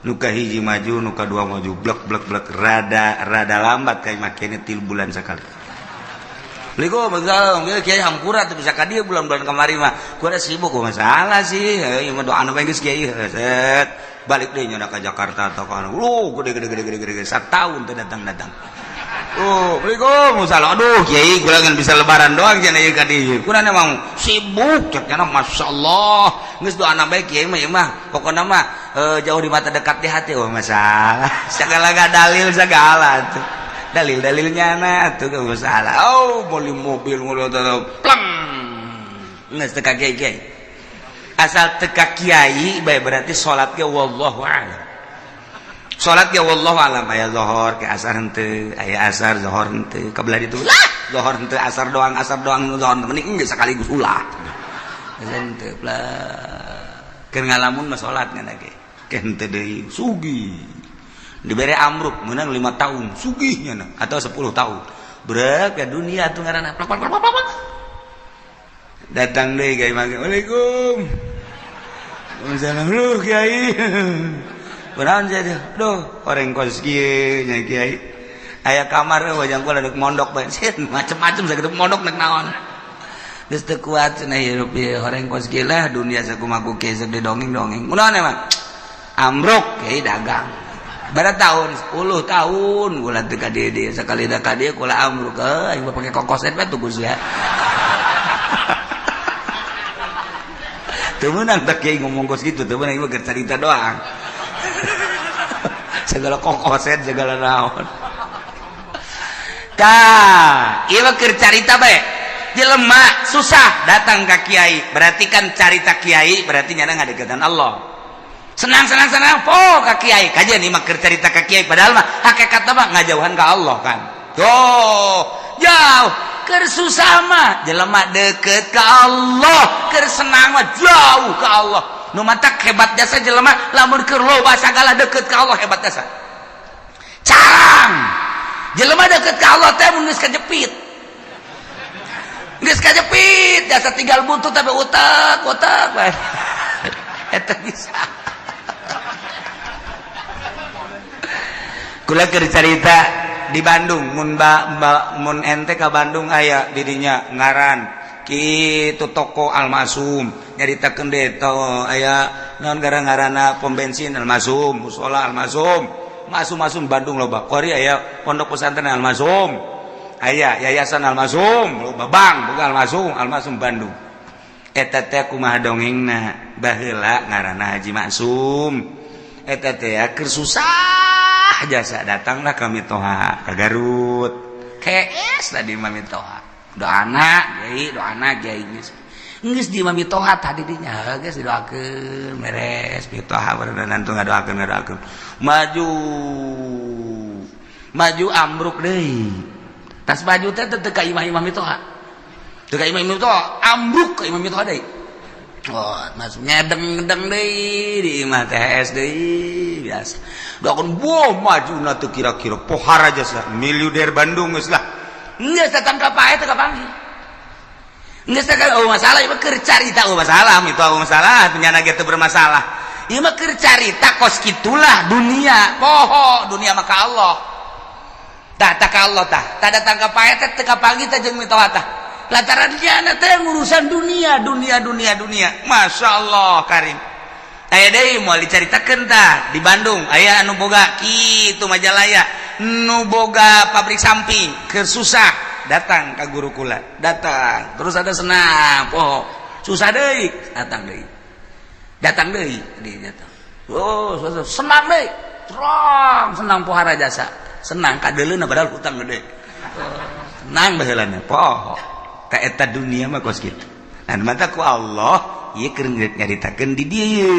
nuka hiji maju nuka dua maju blek rada lambat kayak makanya 3 bulan sekali Waalaikumsalam Kiai hampura tuh bisa ka dieu bulan-bulan kamari mah ku ada sibuk masalah sih ieu mah doana bae geus Kiai set balik deui nya ka Jakarta atau ka gede satahun teh datang Waalaikumsalam aduh Kiai kula kan bisa lebaran doang cenah ieu ka dieu kurang emang sibuk cenah masyaallah geus doana bae Kiai mah ieu mah pokona mah jauh di mata dekat di hati masalah segala dalil segala tuh dalil-dalilnya nah tuh gak masalah beli mobil plang nges teka kiai asal teka kiai baik berarti sholat ke wallahu a'lam sholat ke wallahu a'lam aya zuhur ke asar henteu aya asar zuhur henteu kabelah ditu lah zuhur henteu asar doang zuhur mending geus sekaligus ulah henteu lah keur ngalamun mah sholat ngana ge ke henteu deui sugi diberi amruk menang 5 tahun sugihnya nah, atau 10 tahun berak ya dunia tuh ngaranna plak datang deh Kiai mangga Waalaikum Waalaikumsalam lu Kiai benaon jadi duh orang kos kieu nya Kiai aya kamar wajang kula deuk mondok bae macem-macem sakitu mondok nek naon geus teu kuat cenah hirup ieu orang kos kieu lah dunia sakumaha kieu sok didongeng-dongeng kunaon emang amruk Kiai dagang Barat tahun 10 tahun gula teu ka dieu sakali da ka dieu kula amruk aing pake kokoset bae tuh Gus ya teu meunang tak kiai ngomong kos gitu teu meunang ieu keur carita doang segala kokoset segala naon tah ieu keur carita bae jelema susah datang ka kiai berarti kan carita kiai berarti nyana ngadeukeutan Allah senang po ka kiai kajian ieu mah keur carita ka kiai padahal mah hakikatna mah ngajauhan ka Allah kan tuh jauh keur susah mah jelema deket ka Allah keur senang mah jauh ka Allah nu matak hebat jasa jelema lamun keur loba sagala deket ka Allah hebat jasa carang jelema deket ka Allah teh mun geus kajepit jasa tinggal buntut tapi utak eta bisa kula keur carita di Bandung mun ente ka Bandung aya didinya ngaran kitu toko Almasum nyaritakeun deui aya naon ngaranna pom bensin Almasum musola Almasum masum Bandung loba kori aya pondok pesantren Almasum aya yayasan Almasum loba bang boga Almasum Bandung eta teh kumaha dongengna baheula ngaranna Haji Maksum eta teh keur susah jasa datanglah ka Mitoha ka Garut kees tadi mah Mitoha doana kiai geus di Mitoha tadi dinya geus didoakeun beres Mitoha berenang tuh ngadoakeun maju ambruk deui tas maju teh teu ka imam Mitoha teu ka imam Mitoha ambruk ka imam Mitoha deui oh masuk nyedeng-deng deui di imah THS deui biasa doakeun boh majuna teu kira-kira pohar aja sah miliuder Bandung geus lah geus datang ka pae teu kapanggih geus teh masalah ieu mah keur carita masalah itu masalah punyana ge teu bermasalah ieu mah keur carita kos kitulah dunia poho dunia mah ka Allah tah ka Allah tah datang ka pae teh teu kapanggih teh jeung mitoha tah lantaran dia teh urusan dunia Masya Allah karim aya deui moal dicaritakeun tah di Bandung aya anu boga kitu Majalaya nu boga pabrik samping keur susah datang ka guru kula datang terus ada senang oh susah deui datang deui oh senang deui terang senang pohara jasa senang kadeuleuna padahal hutang gede senang baheulana poho ka eta dunia mah kos kitu nah mata ku Allah ieu keur nyaritakeun di dieu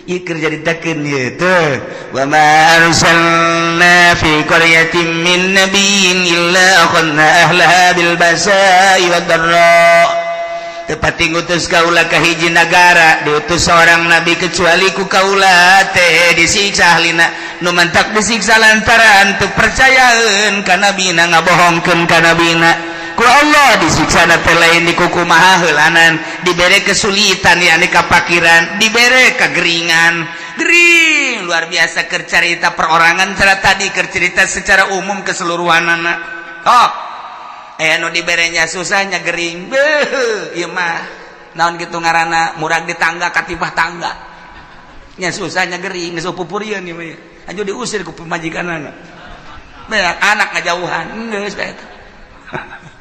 ieu keur nyaritakeun ieu teh wa ma arsalna fi qaryatin min nabiyyin illa akhadna ahlaha bil basa'i wad dharra teu pati ngutus kaula ka hiji nagara diutus seorang nabi kecuali ku kaula teh disiksa ahlina nu mantak disiksa lantaran teu percayaeun ka nabina ngabohongkeun ka nabina ku Allah disiksa teh lain di kukumaha heulanan dibere kesulitan yakni kapakiran dibere kageringan gering luar biasa keur carita perorangan cara tadi keur cerita secara umum keseluruhanana oh anu diberenya susahnya gering beuh ieu mah naon kitu ngaranna murag di tangga katibah tangga nya susahnya gering geus pupurieun ieu mah aju diusir ku pemajikanana beak anak ngajauhan geus bae eta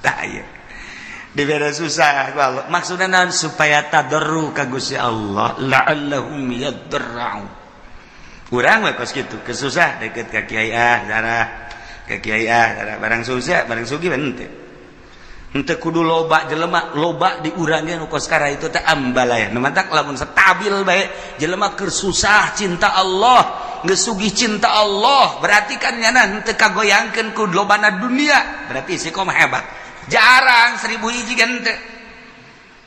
tah ieu dibere susah ku Allah maksudna naon supaya tadarru ka Gusti Allah la'allahum yadarra'un urang we kos kitu kesusah deket ka kiai darah ka kiai darah barang susah barang sugih henteu henteu kudu loba jelema loba diurangkeun kos kara itu teh ambalaya nu mantak lamun stabil bae jelema keur susah cinta Allah geus sugih cinta Allah berarti kan nyana henteu kagoyangkeun ku lobana dunia berarti si koma hebat jarang 1000 hiji kan teh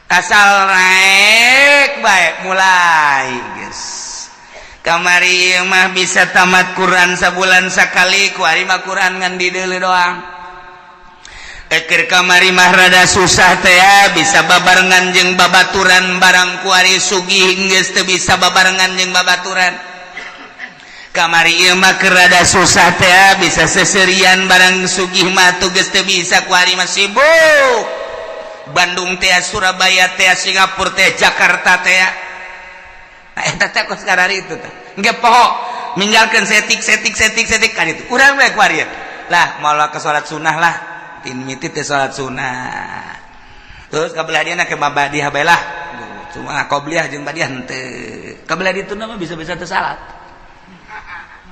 asal rek bae mulai geus kamari mah bisa tamat Quran sabulan sakali ku ari mah Quran ngan di deuleu doang keur kamari mah rada susah teh bisa babarengan jeung babaturan barang ku ari sugih geus teu bisa babarengan jeung babaturan kamari ieu mah keur rada susah teh bisa seserian barang sugih mah tuh geus teu bisa ku ari mah sibuk Bandung teh Surabaya teh Singapura teh Jakarta teh nah eta teh kos karari itu teh engke poho ninggalkeun setik kan itu urang we ku ari lah malah ke salat sunah lah tin miti teh salat sunah terus kabelah dia ke mabadi habelah cuma qobliyah jeung badiah teu. Qobliyah ditunda mah bisa-bisa teu salat.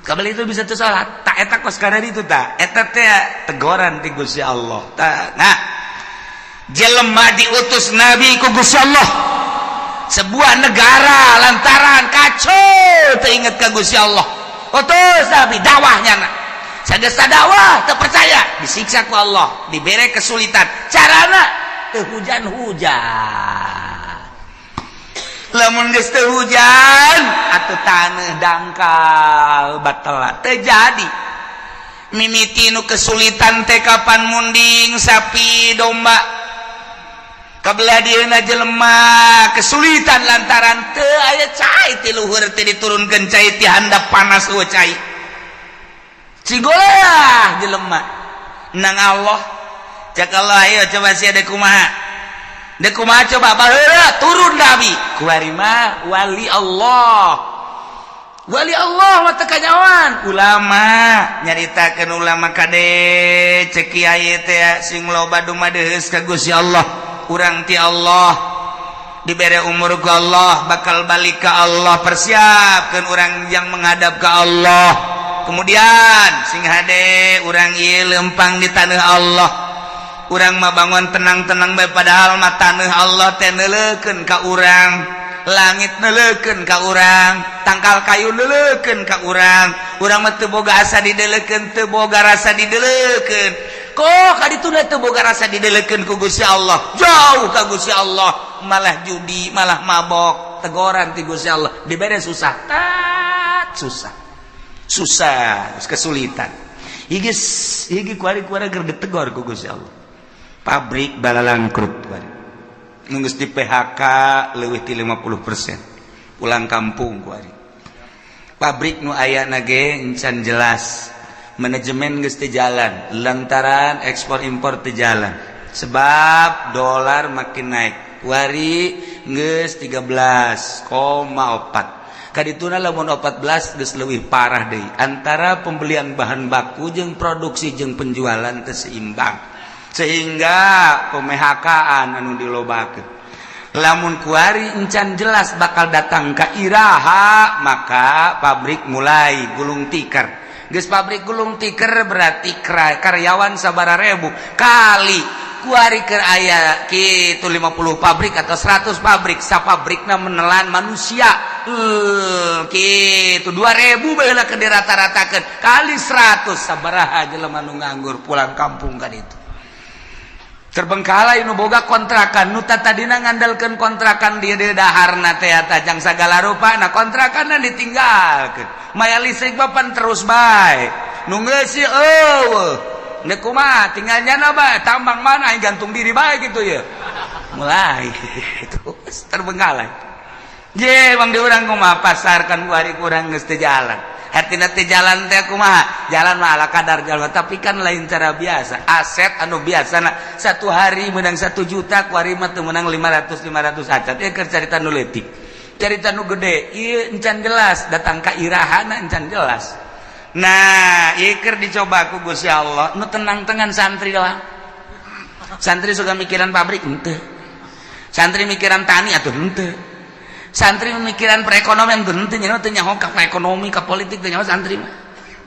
Qobliyah itu bisa teu salat. Tak eta kos kana ditu tah. Eta teh teguran ti Gusti Allah. Nah, jelema diutus Nabi ku Gusti Allah. Sebuah negara lantaran kacau teu inget ka Gusti Allah. Utus Nabi dakwahnya na. Sagesta dakwah teu percaya, disiksa ku Allah, dibere kesulitan. Carana teu hujan-hujan. Lamun geus teu hujan, atuh taneuh dangkal batal teu jadi. Mimiti nu kesulitan teh kapan munding sapi domba. Kabelah dieuna jelema kesulitan lantaran teu aya cai ti luhur teh diturunkeun cai ti handap panas eueuh cai. Cigolah jelema nang Allah cak Allah ayo coba sia da kumaha coba baheula turun Nabi kuari mah wali Allah mah teu kanyawan ulama nyaritakeun ulama kade cek kiai teh sing loba dumadeus ka Gusti Allah urang ti Allah dibere umur ku Allah bakal balik ka Allah persiapkeun urang yang menghadap ka Allah. Kemudian sing hade urang ieu lempang di taneuh Allah. Urang mah bangun tenang-tenang bae padahal mah taneuh Allah teh neuleukeun ka urang. Langit neuleukeun ka urang, tangkal kayu neuleukeun ka urang. Urang mah teu boga asa dideuleukeun, teu boga rasa dideuleukeun. Kok kadituna teu boga rasa dideuleukeun ku Gusti Allah. Jauh ka Gusti Allah, malah judi, malah mabok. Teguran ti Gusti Allah, dibere susah. Susah, kesulitan. Higi kuari-kuari keur ditegor ku Gusti Allah. Pabrik balalangkrut kuari. Nu geus di PHK leuwih ti 50%. Pulang kampung kuari. Pabrik nu ayana ge encan jelas. Manajemen geus teu jalan lantaran ekspor impor teu jalan. Sebab dolar makin naik. Kuari geus 13,4. Kadituna lamun 14 geus leuwih parah deui antara pembelian bahan baku jeung produksi jeung penjualan teu seimbang sehingga PMHK-an anu dilobakeun lamun kuari encan jelas bakal datang ka iraha maka pabrik mulai gulung tikar geus pabrik gulung tikar berarti karyawan sabaraha ribu kali kuari keur aya kitu 50 pabrik atau 100 pabrik sapabrikna menelan manusia kitu 2000 baheula keur dirata-ratakeun kali 100 sabaraha jelema nu nganggur pulang kampung ka ditu terbengkalai nu boga kontrakan nu tadina ngandalkeun kontrakan di daharna teh tajang sagala rupa na kontrakanna ditinggalkeun maya listrik bapan terus bae nu geus eueuh nek kumaha tinggal nyana bae tambang mana yang gantung diri bae gitu ya mulai itu terbengkalai je bang di urang kumaha pasarkan kuari kurang geus teu jalan hartina teh jalan teh kumaha jalan mah ala kadar jalan tapi kan lain cara biasa aset anu biasana satu hari menang 1 juta kuari mah teu menang 500 acat ieu keur carita nu leutik carita nu gede ieu encan jelas datang ka irahana encan jelas. Nah, iker dicoba ku Gusti Allah, nu tenang-tenang santri doang. Santri suka mikiran pabrik henteu. Santri mikiran tani atuh henteu. Santri mikiran perekonomian henteu nya teh nyaho ka ekonomi ka politik teh nyaho santri mah.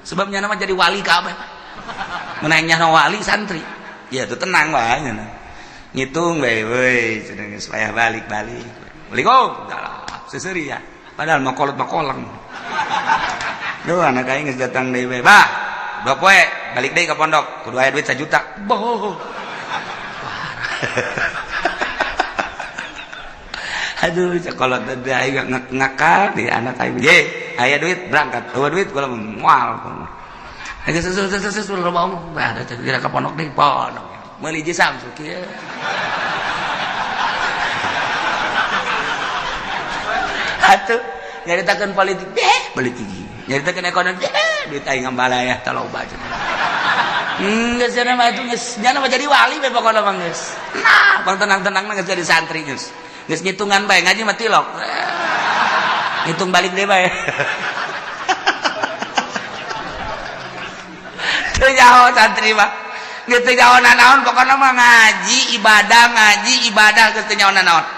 Sebab nya mah jadi wali ka abeh. Menaik nyaho wali santri. Ya tuh tenang wae nya. Ngitung bae we cenah geus supaya balik-balik. Assalamualaikum. Seseuri ya. Padahal mah kolot-kolong. Duh anak aing geus datang deui we. Bah, dua poe balik deui ka pondok. Kudu aya duit 1 juta. Boh. Aduh, sekolah teh aing ngakak di anak aing. Ye, aya duit berangkat. Eueuh duit kula moal. Geus susu loba omong. Bah, da kira ka pondok deui pondok. Meuli ji Samsu kieu. Atuh nyaritakeun politik deh, politik. Nyaritakeun ekonomi deh, duit aing ngambala ya taloba cenah. Geus cenah mah atuh geus nya mah jadi wali we pokona mah geus. Nah, bang tenang-tenang geus jadi santri geus. Geus ngitungan bae ngaji mah tilok. Ngitung balik deui bae. Teu nyaho santri mah. Geus teu nyaho naon pokona mah ngaji ibadah geus teu nyaho naon.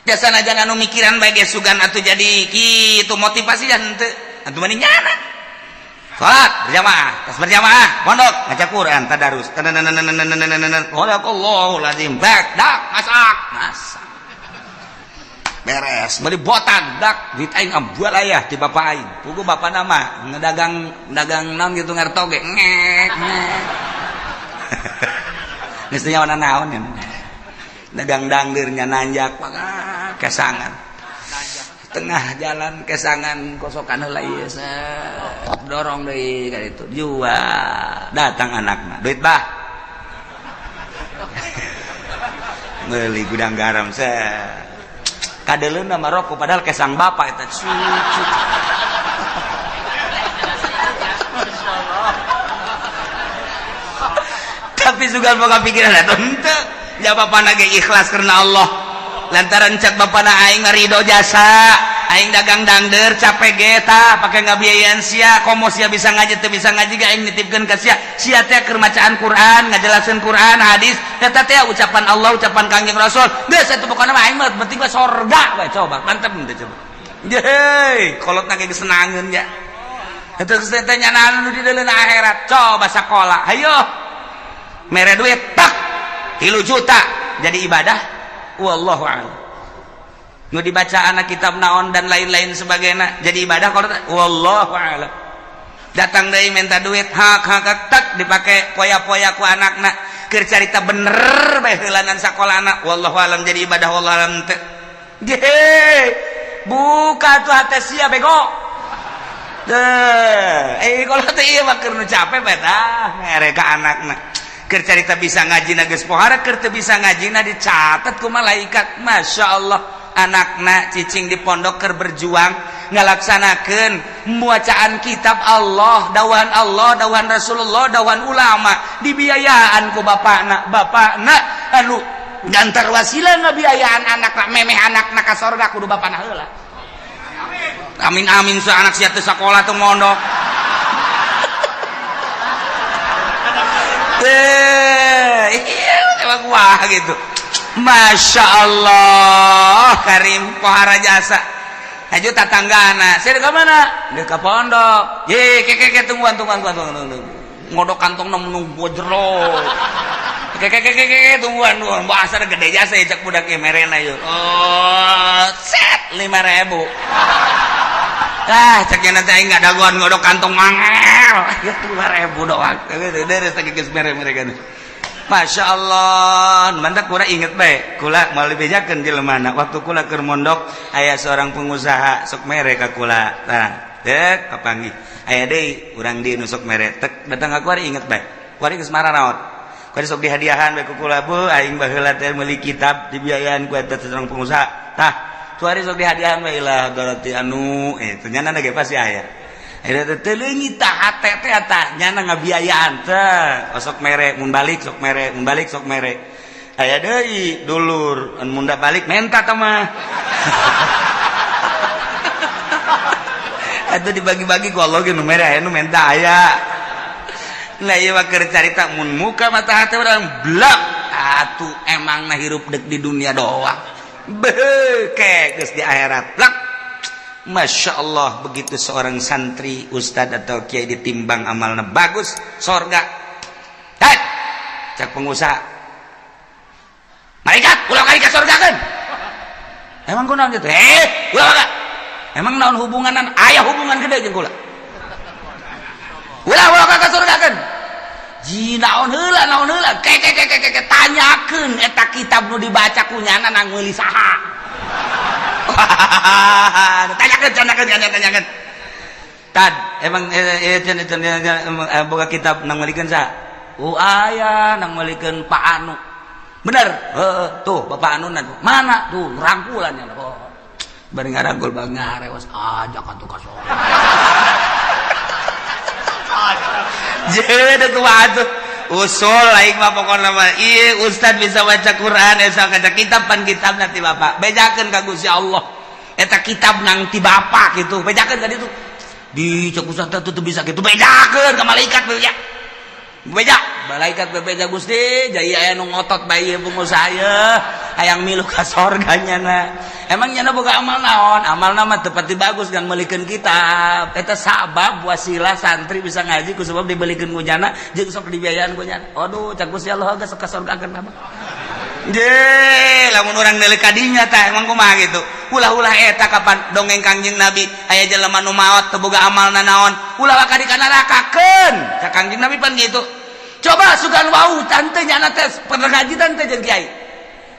jasa najan anu mikiran bae ge sugan atuh jadi kitu motivasi dan teu atuh mani nyana salat berjamaah tas berjamaah pondok baca Quran tadarus Allahu lazim dak masak beres beli botan dak duit aing ambual aya ti bapak aing pugu bapak nama ngedagang naon gitu ngartoge ngek geus nya wana naon ya dagang dangdeurnya nanjak kesangan tengah jalan kesangan kosokan heula ieu dorong deui ka ditu jual datang anakna duit bah meuli gudang garam kadeleuna mah rokok padahal kesang bapak eta cucu tapi juga boga pikiran eta henteu ya bapana ge ikhlas karena Allah lantaran cek bapana aing ridho jasa aing dagang dangdeur capek ge tah pake ngabiayaeun sia komo sia bisa ngaji teu bisa ngaji ge aing nitipkeun ka sia teh keur macaan Quran ngajelaseun Quran hadis eta teh ucapan Allah ucapan Kangjeng Rasul geus atuh pokona mah aing mah penting mah sorga we coba mantep teh coba yeay kolotna ge senangeun ya eta teh nyana anu di dalam akhirat coba sakola hayo mere duit tak 3 juta jadi ibadah wallahu a'lam nu dibaca anak kitab naon dan lain-lain sebagainya jadi ibadah kalau wallahu a'lam datang deui minta duit hak tak dipake poya-poya ku anakna keur carita bener bae heulanan sakolana wallahu a'lam jadi ibadah wallahu a'lam teh buka tuh hate sia bego kalau teh ieu mah keur nu capek bae tah mere ka anakna keur carita bisa ngajina geus pohara keur teu bisa ngajina dicatet ku malaikat masyaallah anakna cicing di pondok keur berjuang ngalaksanakeun muacaan kitab Allah dawahan Rasulullah dawahan ulama dibiayaan ku bapakna anu ngantar wasilah ngabiayaan anakna memeh anakna ka sorga kudu bapana heula amin anak sia teu sakola teu mondok iya emang wah gitu Masya Allah Karim pohara jasa aja tatanggana saya ke mana dia ke pondok ye keke tungguan ngodok kantong nemu bojero keke tungguan bahasa gede jasa ya cak budak merena yuk set 5.000 caknya nanti aing nggak daguan ngodok kantong mangel ya 5.000 doang dari sakit mereka nih Masya Allah mantap kula inget baik kula mau lebih bejakeun jelemana waktu kula keur mondok aya seorang pengusaha sok mere ka kula nah dek kapanggih aya deui urang di nu sok mere tek datang ka kula inget baik kula geus marah naon kula sok dihadiahan bae ku kula bu aing baheula teh meuli kitab dibiayaan ku eta seorang pengusaha tah tuari sok dihadiahan bae lah garati anu ternyata ge pasti aya akhirnya teleungi tah hate teh tah nyana ngabiayaan teh sok mere mun balik sok mere aya deui dulur mun munda balik menta tah mah atuh dibagi-bagi ku Allah ge nu mere aya nu menta aya lah ieu mah keur carita mun muka mata hate urang blak atuh emangna hirup deuk di dunia doang beuke geus di akhirat blak Masya Allah begitu seorang santri ustad atau kiai ditimbang amalnya bagus sorga cak pengusaha malaikat ulah kali ke sorga kan emang kunaon gitu ulah emang naon hubunganan ayah hubungan gede jeung kula ulah ke sorga kan ji naon heula ke tanyakeun eta kitab nu dibaca ku nyana nang meuli saha tanyakan tad emang boga kitab nang malikeun saha aya nang malikeun Pak Anu bener tuh Bapak Anu mana tuh rangkulannya bari ngarangkul bang ngarewas aja atuh ka sono jadi tuh atuh usul lain mah pokokna mah ieu ustad bisa baca Quran asa kaca kitab pan kitab nanti bapak bejakeun ka Gusti Allah eta kitab nang ti bapak gitu bejakeun ka ditu di cek ustad teh bisa gitu bejakeun ka malaikat ya bebeja malaikat bebeja Gusti jadi aya nu ngotot bayi bungus saya hayang milu ka sorganya na emangnya na boga amal naon amal nama tepati bagus kan melikeun kitab eta sabab wasilah santri bisa ngaji ku sebab dibelikeun ku jana jeung sok dibiayaan ku jana aduh cak Gusti Allah geus sok ka sorgakeun mah lamun urang neuleuh kadinya tah emang kumaha gitu ulah-ulah eta kapan dongeng Kangjeng Nabi aya jelema nu maot teu boga amalna naon ulah ka di nerakakeun cak Kangjeng Nabi pan gitu coba sugan wau tante nyana teh pernah ngaji tante jeung kiai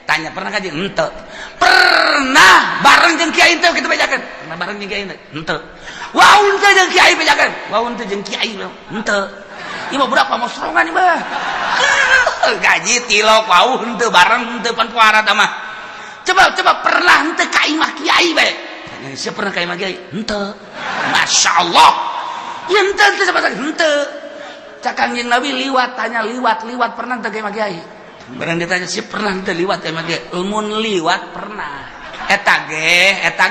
tanya pernah ngaji henteu pernah bareng jeung kiai teh kitu bejakeun pernah bareng jeung kiai teh henteu wau teh jeung kiai bejakeun wau teh jeung kiai henteu ieu mah berapa mau serongan ieu mah gaji tilok wau henteu bareng henteu pan puara tah mah coba pernah henteu ka imah kiai bae siapa pernah ka imah kiai henteu masyaallah ieu henteu sama sekali henteu cak Kangjeng Nabi liwat tanya liwat pernah teu ka imah kiai barang ditanya siapa pernah teu liwat ka imah kiai mun liwat pernah eta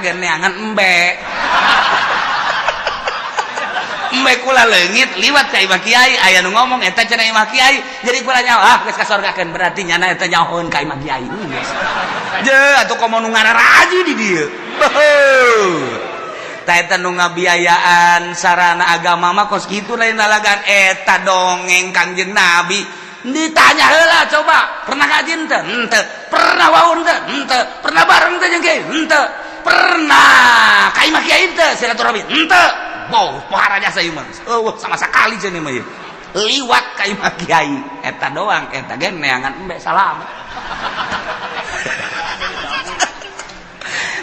ge neangan embe embe kula leungit liwat ka imah kiai aya nu ngomong eta cenah imah kiai jadi kula nyawa geus kasorgakeun berarti nyana eta nyahoeun ka imah kiai je atuh komo nu ngararaji di dieu tah eta nu ngabiayaan sarana agama mah kos kitu lain lalagan eta dongeng Kangjeng Nabi ditanya heula coba pernah ngaji henteu henteu pernah wau henteu henteu pernah bareng teh jeung kiai henteu pernah ka imah kiai henteu silaturahmi henteu wow pohara jasa ieu mah sama sekali cenah mah ieu liwat ka imah kiai eta doang eta ge neangan embe salam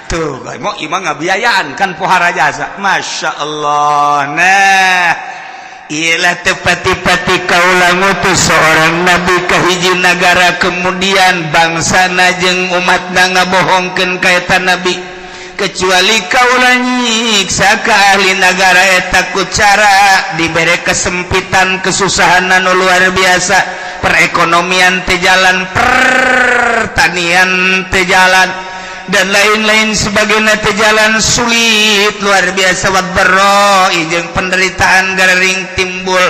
tuh mau imah ngabiayaan kan pohara jasa Masya Allah nah ialah tepati-pati kaulah ngutus seorang nabi ke hiji negara kemudian bangsana jeung umatna ngabohongkeun ka eta nabi kecuali kaulah nyiksa ka ahli negara eta ku cara dibere kesempitan kesusahan anu luar biasa perekonomian teh jalan pertanian teh jalan dan lain-lain sebagainya teh jalan sulit luar biasa wadbarro jeung penderitaan gering timbul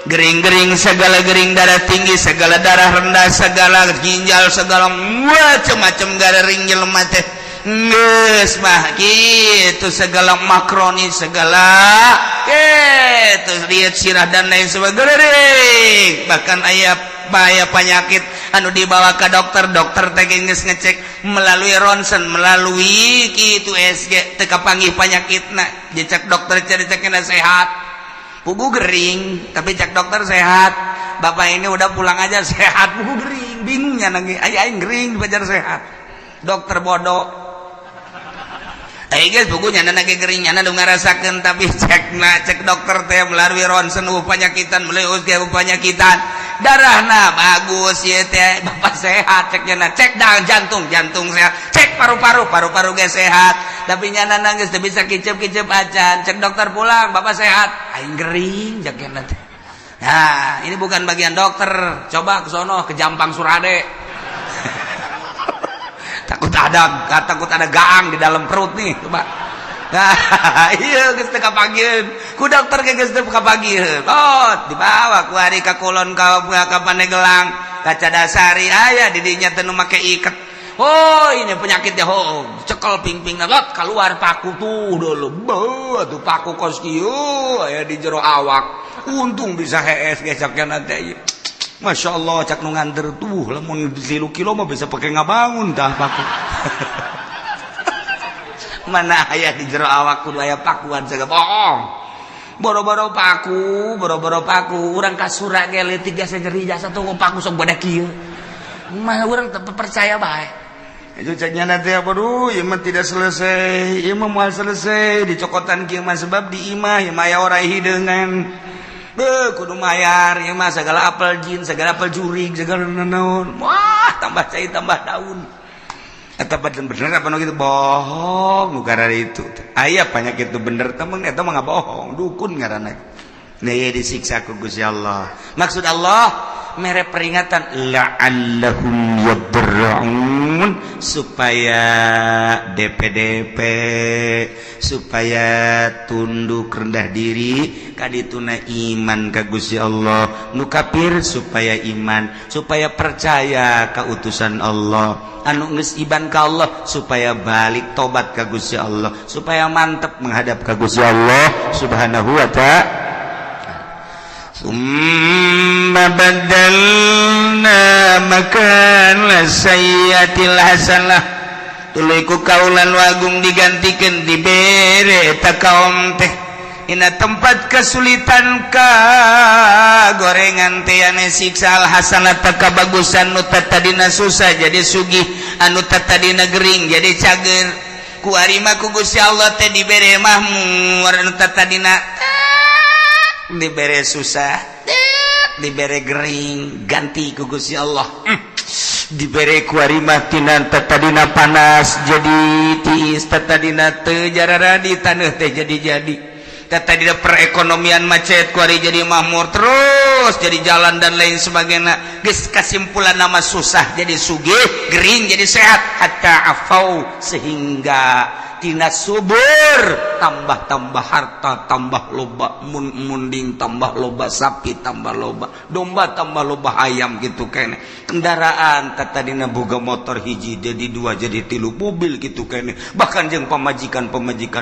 gering-gering segala gering darah tinggi segala darah rendah segala ginjal segala macam-macam gering jelema teh geus mah kitu segala makroni segala kitu diet sirah dan lain sebagainya bahkan aya penyakit anu dibawa ke dokter teh geus ngecek melalui ronsen melalui kitu SG teu kapanggih penyakitna cek dokter cek-cekna sehat pugu gering tapi cek dokter sehat bapak ini udah pulang aja sehat pugu gering bingungnya nangis aing gering dibajar sehat dokter bodoh guys bukunya nana gering nana lu ngarasakeun tapi cek dokter teh melalui ronsen penyakitan melalui penyakitan darahna bagus ya teh bapak sehat ceknya cek jantung sehat cek paru-paru ge sehat tapi nyana nangis teu bisa kicep acan cek dokter pulang bapak sehat aing gering ceknya teh nah ini bukan bagian dokter coba ke sono ke Jampang Surade takut ada gaang di dalam perut nih coba nah iya geus teu kapagieun ku dokter ge geus teu kapagieun dibawa ku ari ka kulon ka Paneglang ka Cadasari aya di dinya teh nu make iket ini penyakitnya cekel ping-pingna lot keluar paku tuh dulu tuh paku kos kieu aya di jero awak untung bisa HS gesaknya nanti Masya Allah cak nu nganter tuh lamun 3 kilo mah bisa pakai ngabangun tah paku mana aya di jero awak kudu aya pakuan segala bohong boro-boro paku urang kasura ge leutik jasa nyeri jasa tuh paku sok bodak kieu mah urang teu percaya bae itu caknya nanti apa ieu mah tidak selesai ieu mah moal selesai dicokotan kieu mah sebab di imah ieu mah aya orang hideungan kudu mayar ya mah segala apel jin segala apel jurig segala naon wah tambah cai tambah daun eta bener apa nu kitu bohong nu karana itu aya penyakit itu bener temen eta mah ngabohong dukun ngaranna nah ieu disiksa ku Gusti Allah maksud Allah mere peringatan la'allahum yadra'un supaya DPDP supaya tunduk rendah diri kadituna iman ka Gusti Allah nu kafir supaya iman supaya percaya ka utusan Allah anu geus iman ka Allah supaya balik tobat ka Gusti Allah supaya mantep menghadap ka Gusti Allah subhanahu wa ta'ala. Summa badalna makana sayyatil hasanah tuluy ku kaulan wagung digantikeun dibere ta kaum teh ina tempat kesulitan ka gorengan teh ane siksa al hasanah ta kabagusan nu tadina susah jadi sugih anu tadina gering jadi cager ku ari mah ku Gusti Allah teh dibere mahmur anu tadina dibere susah dibere gering ganti ku Gusti Allah dibere ku ari mah tina tadina panas jadi tiis tadina teu jarara di taneuh teh jadi tadina perekonomian macet ku ari jadi makmur terus jadi jalan dan lain sebagainya geus kasimpulan nama susah jadi sugih gering jadi sehat hatta afau sehingga tina subur tambah harta tambah loba munding tambah loba sapi tambah loba domba tambah loba ayam gitu kene kendaraan tadina boga motor hiji jadi dua jadi tilu mobil gitu kene bahkan jeung pamajikan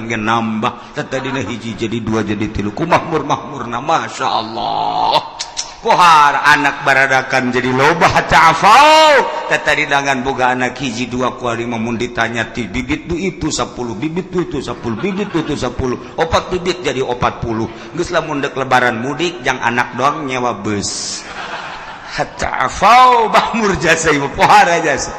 ge nambah tadina hiji jadi dua jadi tilu ku makmurna masyaallah pohar anak baradakan jadi loba ta'afau tadi dengan boga anak hiji dua ku ari mun ditanya ti bibit itu 10 bibit itu 10 bibit itu 10 opat bibit jadi 40 geus lamun dek lebaran mudik jang anak doang nyewa bus ta'afau bahmur jasa ibu pohar jasa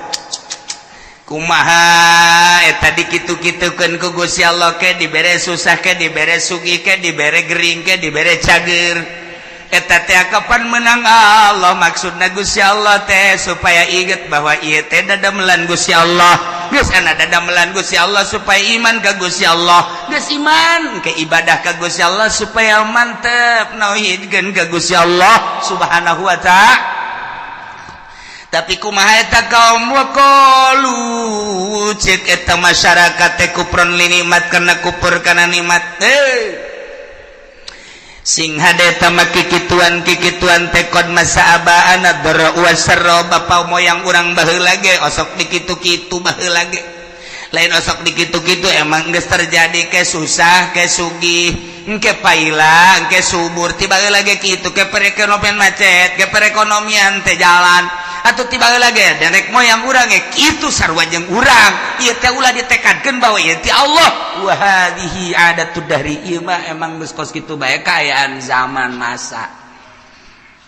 kumaha eta dikitu-kitukeun ku Gusti Allah ke dibere susah ke dibere sugih ke dibere gering ke dibere cager eta teh kapan menang Allah maksudna Gusti Allah teh supaya inget bahwa ieu teh dadamelan Gusti Allah geus ana dadamelan Gusti Allah supaya iman ka Gusti Allah geus iman ke ibadah ka Gusti Allah supaya mantep nauhidkeun ka Gusti Allah subhanahu wa ta'ala. Tapi kumaha eta kaum waqalu cek eta masyarakat teh kufrun linimat kana kufur kana nikmat sing hadeta maki kituan tekod masa abaana dara wasarra bapa moyang urang baheula ge osok dikitu-kitu baheula ge lain osok dikitu-kitu emang geus terjadi ke susah ke sugih engke paila engke subur tiba lagi kitu ke perekonomian macet ke perekonomian teh jalan atuh tiba lagi derek moyang urang ge kitu sarua jeung urang ieu teh ulah ditekadkeun bahwa ieu ti Allah wa hadhihi adatud dahri ieu mah emang geus kos kitu bae kaayaan zaman masa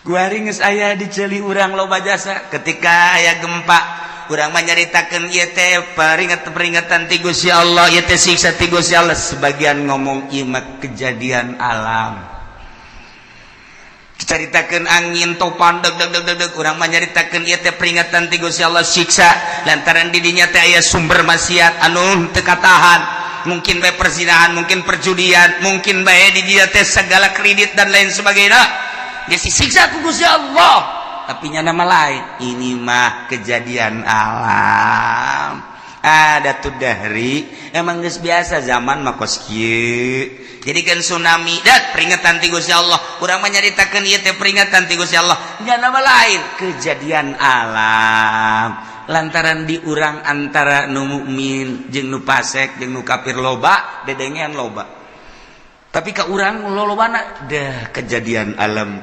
guari geus aya di ceuli urang loba jasa ketika aya gempa urang mah nyaritakeun ieu teh peringatan ti Gusti Allah ieu teh siksa ti Gusti Allah sebagian ngomong ieu mah kejadian alam caritakeun angin topan deg urang mah nyaritakeun ieu teh peringatan ti Gusti Allah siksa lantaran di dinya teh aya sumber maksiat anu teu katahan mungkin bae perzinahan mungkin perjudian mungkin bae di dinya teh segala kredit dan lain sebagainya geus disiksa ku Gusti Allah tapi nya nama lain ini mah kejadian alam ada tuh dahri emang geus biasa zaman mah kos kieu jadi kan tsunami dat peringatan ti Gusti Allah urang mah nyaritakeun ieu teh peringatan ti Gusti Allah nya nama lain kejadian alam lantaran di urang antara nu mukmin jeung nu fasik jeung nu kafir loba dedengean loba tapi ka urang lolobana dah kejadian alam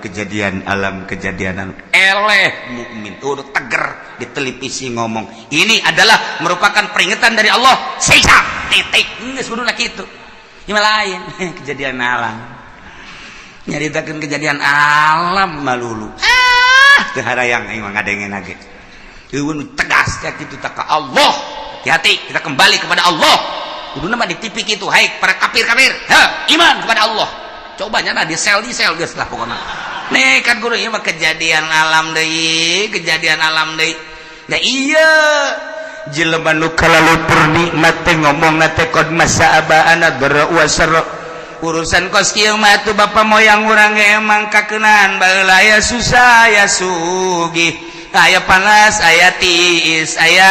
eleh mukmin udah teger di televisi ngomong ini adalah merupakan peringatan dari Allah siksa titik geus kuduna kitu ieu lain kejadian alam nyaritakeun kejadian alam malulu teu harayang aing mah ngadengen ge eueun tegas teh kitu ta ka Allah hati-hati kita kembali kepada Allah kudu mah di TV kitu hai para kafir iman kepada Allah coba nya di sel geus lah pokona nekat kudu ieu mah kejadian alam deui da iya jelema nu kalalupur nikmat teh ngomongna teh qad masaabana dara wasar urusan kos kieu mah tuh bapak moyang urang ge emang kakenaan baheula aya susah aya sugih aya panas aya tiis aya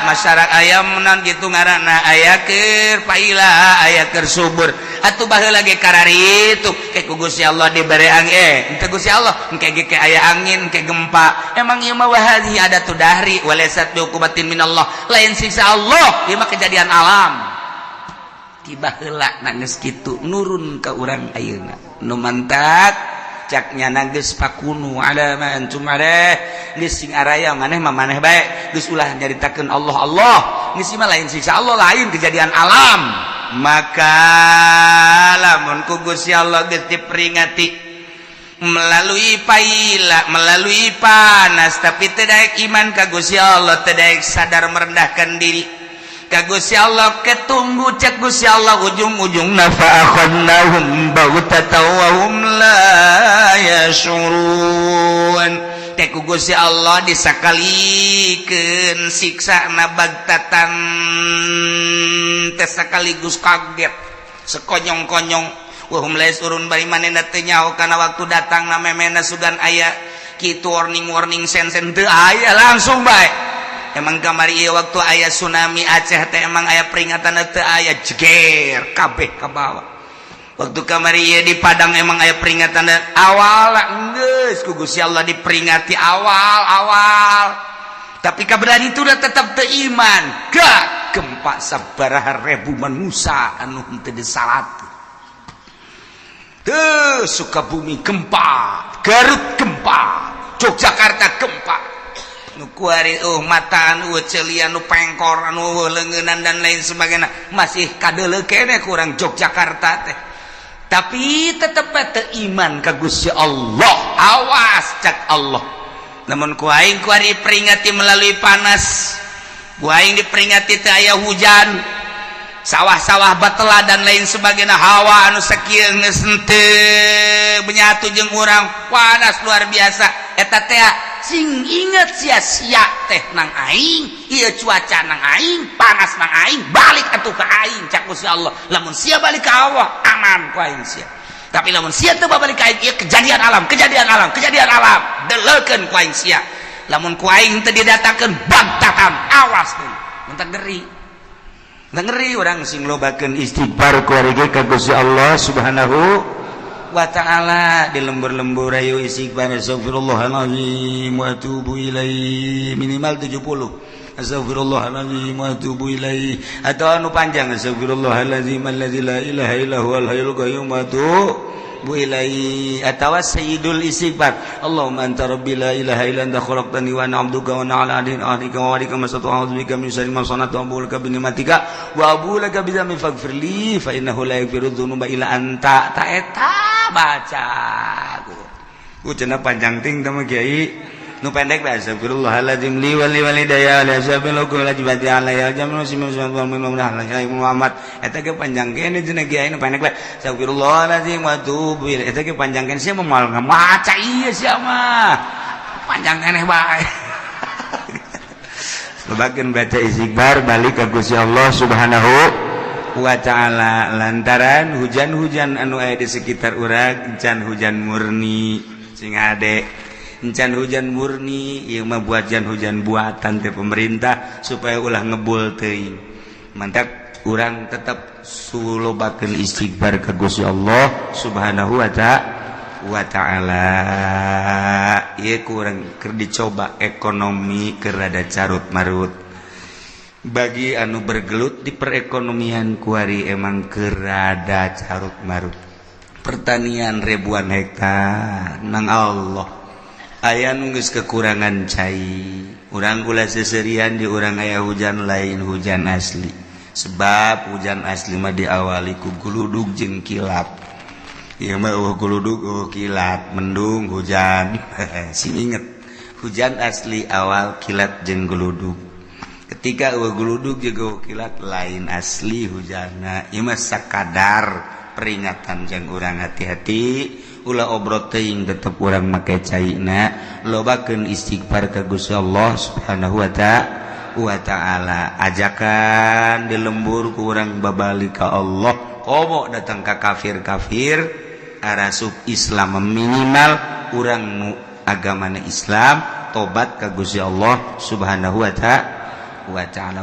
masyarakat aya menan gitu ngaranna aya keur paila aya keur subur atuh baheula ge karari itu ke ku Gusti Allah dibere angin teu Gusti Allah engke ge aya angin ke gempa emang ieu mah wahadi ada tu dahri walaysat biuqubatin minallah lain siksa Allah ieu mah kejadian alam tiba heula nangis kitu nurun ka urang ayeuna nu mantak caknya nangis pakunu ada ma antum ada geus sing araya maneh mah maneh bae geus ulah nyaritakeun Allah geus mah lain siksa Allah lain kejadian alam maka lamun ku Gusti Allah geus diperingati melalui paila melalui panas tapi teu daek iman ka Gusti Allah teu daek sadar merendahkan diri ka Gusti Allah ketunggu cek Gusti Allah ujung-ujungna fa'akhadnahum baghtatan wa hum la yashurun teh ku Gusti Allah disakalikeun siksana baghtatan teh sekaligus kaget sekonyong-konyong wa hum la yashurun bari manehna teu nyaho kana waktu datangna memena sugan aya kitu warning sen-sen teu aya langsung bae emang kamari ieu waktu aya tsunami Aceh teh emang aya peringatan teu aya jeger kabeh ka bawah waktu kamari ieu di Padang emang aya peringatan awal geus ku Gusti Allah diperingati awal tapi kaberani itu udah tetap teu iman gak gempa sabaraha ribu manusia anu teu disalat teu Sukabumi gempa Garut gempa Yogyakarta gempa nu kuari mata anu celian nu pengkor anu leungeunnan dan lain sebagainya masih kadeuleu keneh kurang Yogyakarta teh tapi tetep teu iman ka Gusti Allah awas cak Allah namun ku aing kuari peringati melalui panas ku aing diperingati teu aya hujan sawah-sawah batela dan lain sebagainya hawa anu sakieu geus teu benyatu jeung urang panas luar biasa eta teh sing inget sia-sia teh nang aing ieu cuaca nang aing panas nang aing balik atuh ka aing cak Gusti Allah lamun sia balik ka Allah aman ku aing sia tapi lamun sia teu balik ka aing ieu kejadian alam deleukeun ku aing sia lamun ku aing teu didatakeun bagtatan awas tuh mentak ngeri urang sing lobakeun istighfar ku ari ge ka Gusti Allah Subhanahu wa ta'ala di lembur-lembur ayo istighfar astagfirullahalazim wa atubu ilaihi minimal 70 astagfirullahalazim wa atubu ilaihi atau anu panjang astagfirullahalazim alladzi la ilaha illa huwal hayyul qayyum wa atubu ilaihi atau sayyidul istighfar Allahumma anta rabbi la ilaha illa anta khalaqtani wa ana 'abduka wa ana 'ala ahdika wa wa'dika masata'tu a'udzu bika min syarri ma sana'tu wa a'udzu bika bi ni'matika wa a'udzu laka bi dzambi faghfirli fa innahu la yaghfiru dzunuba illa anta ta eta baca ku cenah panjang ting teh Kiai nu pendek bae astagfirullahaladzim li wali walidayya la sabilu lajibati alayya jamu simu Muhammad eta ge panjang kene cenah Kiai nu pendek bae astagfirullahaladzim wa tubu ilaih eta ge panjang kene sia moal ngamaca ieu sia mah panjang keneh bae sebagian baca istighfar balik ka Gusti Allah Subhanahu wa ta'ala lantaran hujan-hujan anu aya di sekitar urang encan hujan murni sing ade encan hujan murni ieu mah hujan buatan teh pemerintah supaya ulah ngebul teuing mantap urang tetep sulobakeun istighfar ka Gusti Allah Subhanahu wa ta'ala ieu kurang keur dicoba ekonomi keur rada carut marut bagi anu bergelut di perekonomian kuari emang kerada carut marut pertanian ribuan hektar nang Allah aya nu geus kekurangan cai urang kula seserian di urang aya hujan lain hujan asli sebab hujan asli mah diawali ku guludug jeung kilat ieu mah guludug kilat mendung hujan sing inget hujan asli awal kilat jeung guludug ketika geludug juga kilat lain asli hujana ieu mah sakadar peringatan jeung urang hati-hati ulah obrot teuing tetep urang make caina lobakeun istighfar ka Gusti Allah Subhanahu wa wa ta'ala. Ajakan di lembur kurang babalik ka Allah, komo datang ka kafir-kafir arasub Islam minimal urang nu agamana Islam tobat ka Gusti Allah subhanahu wa ta'ala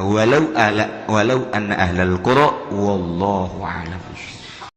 walau anna ahlal qura wallahu a'lam.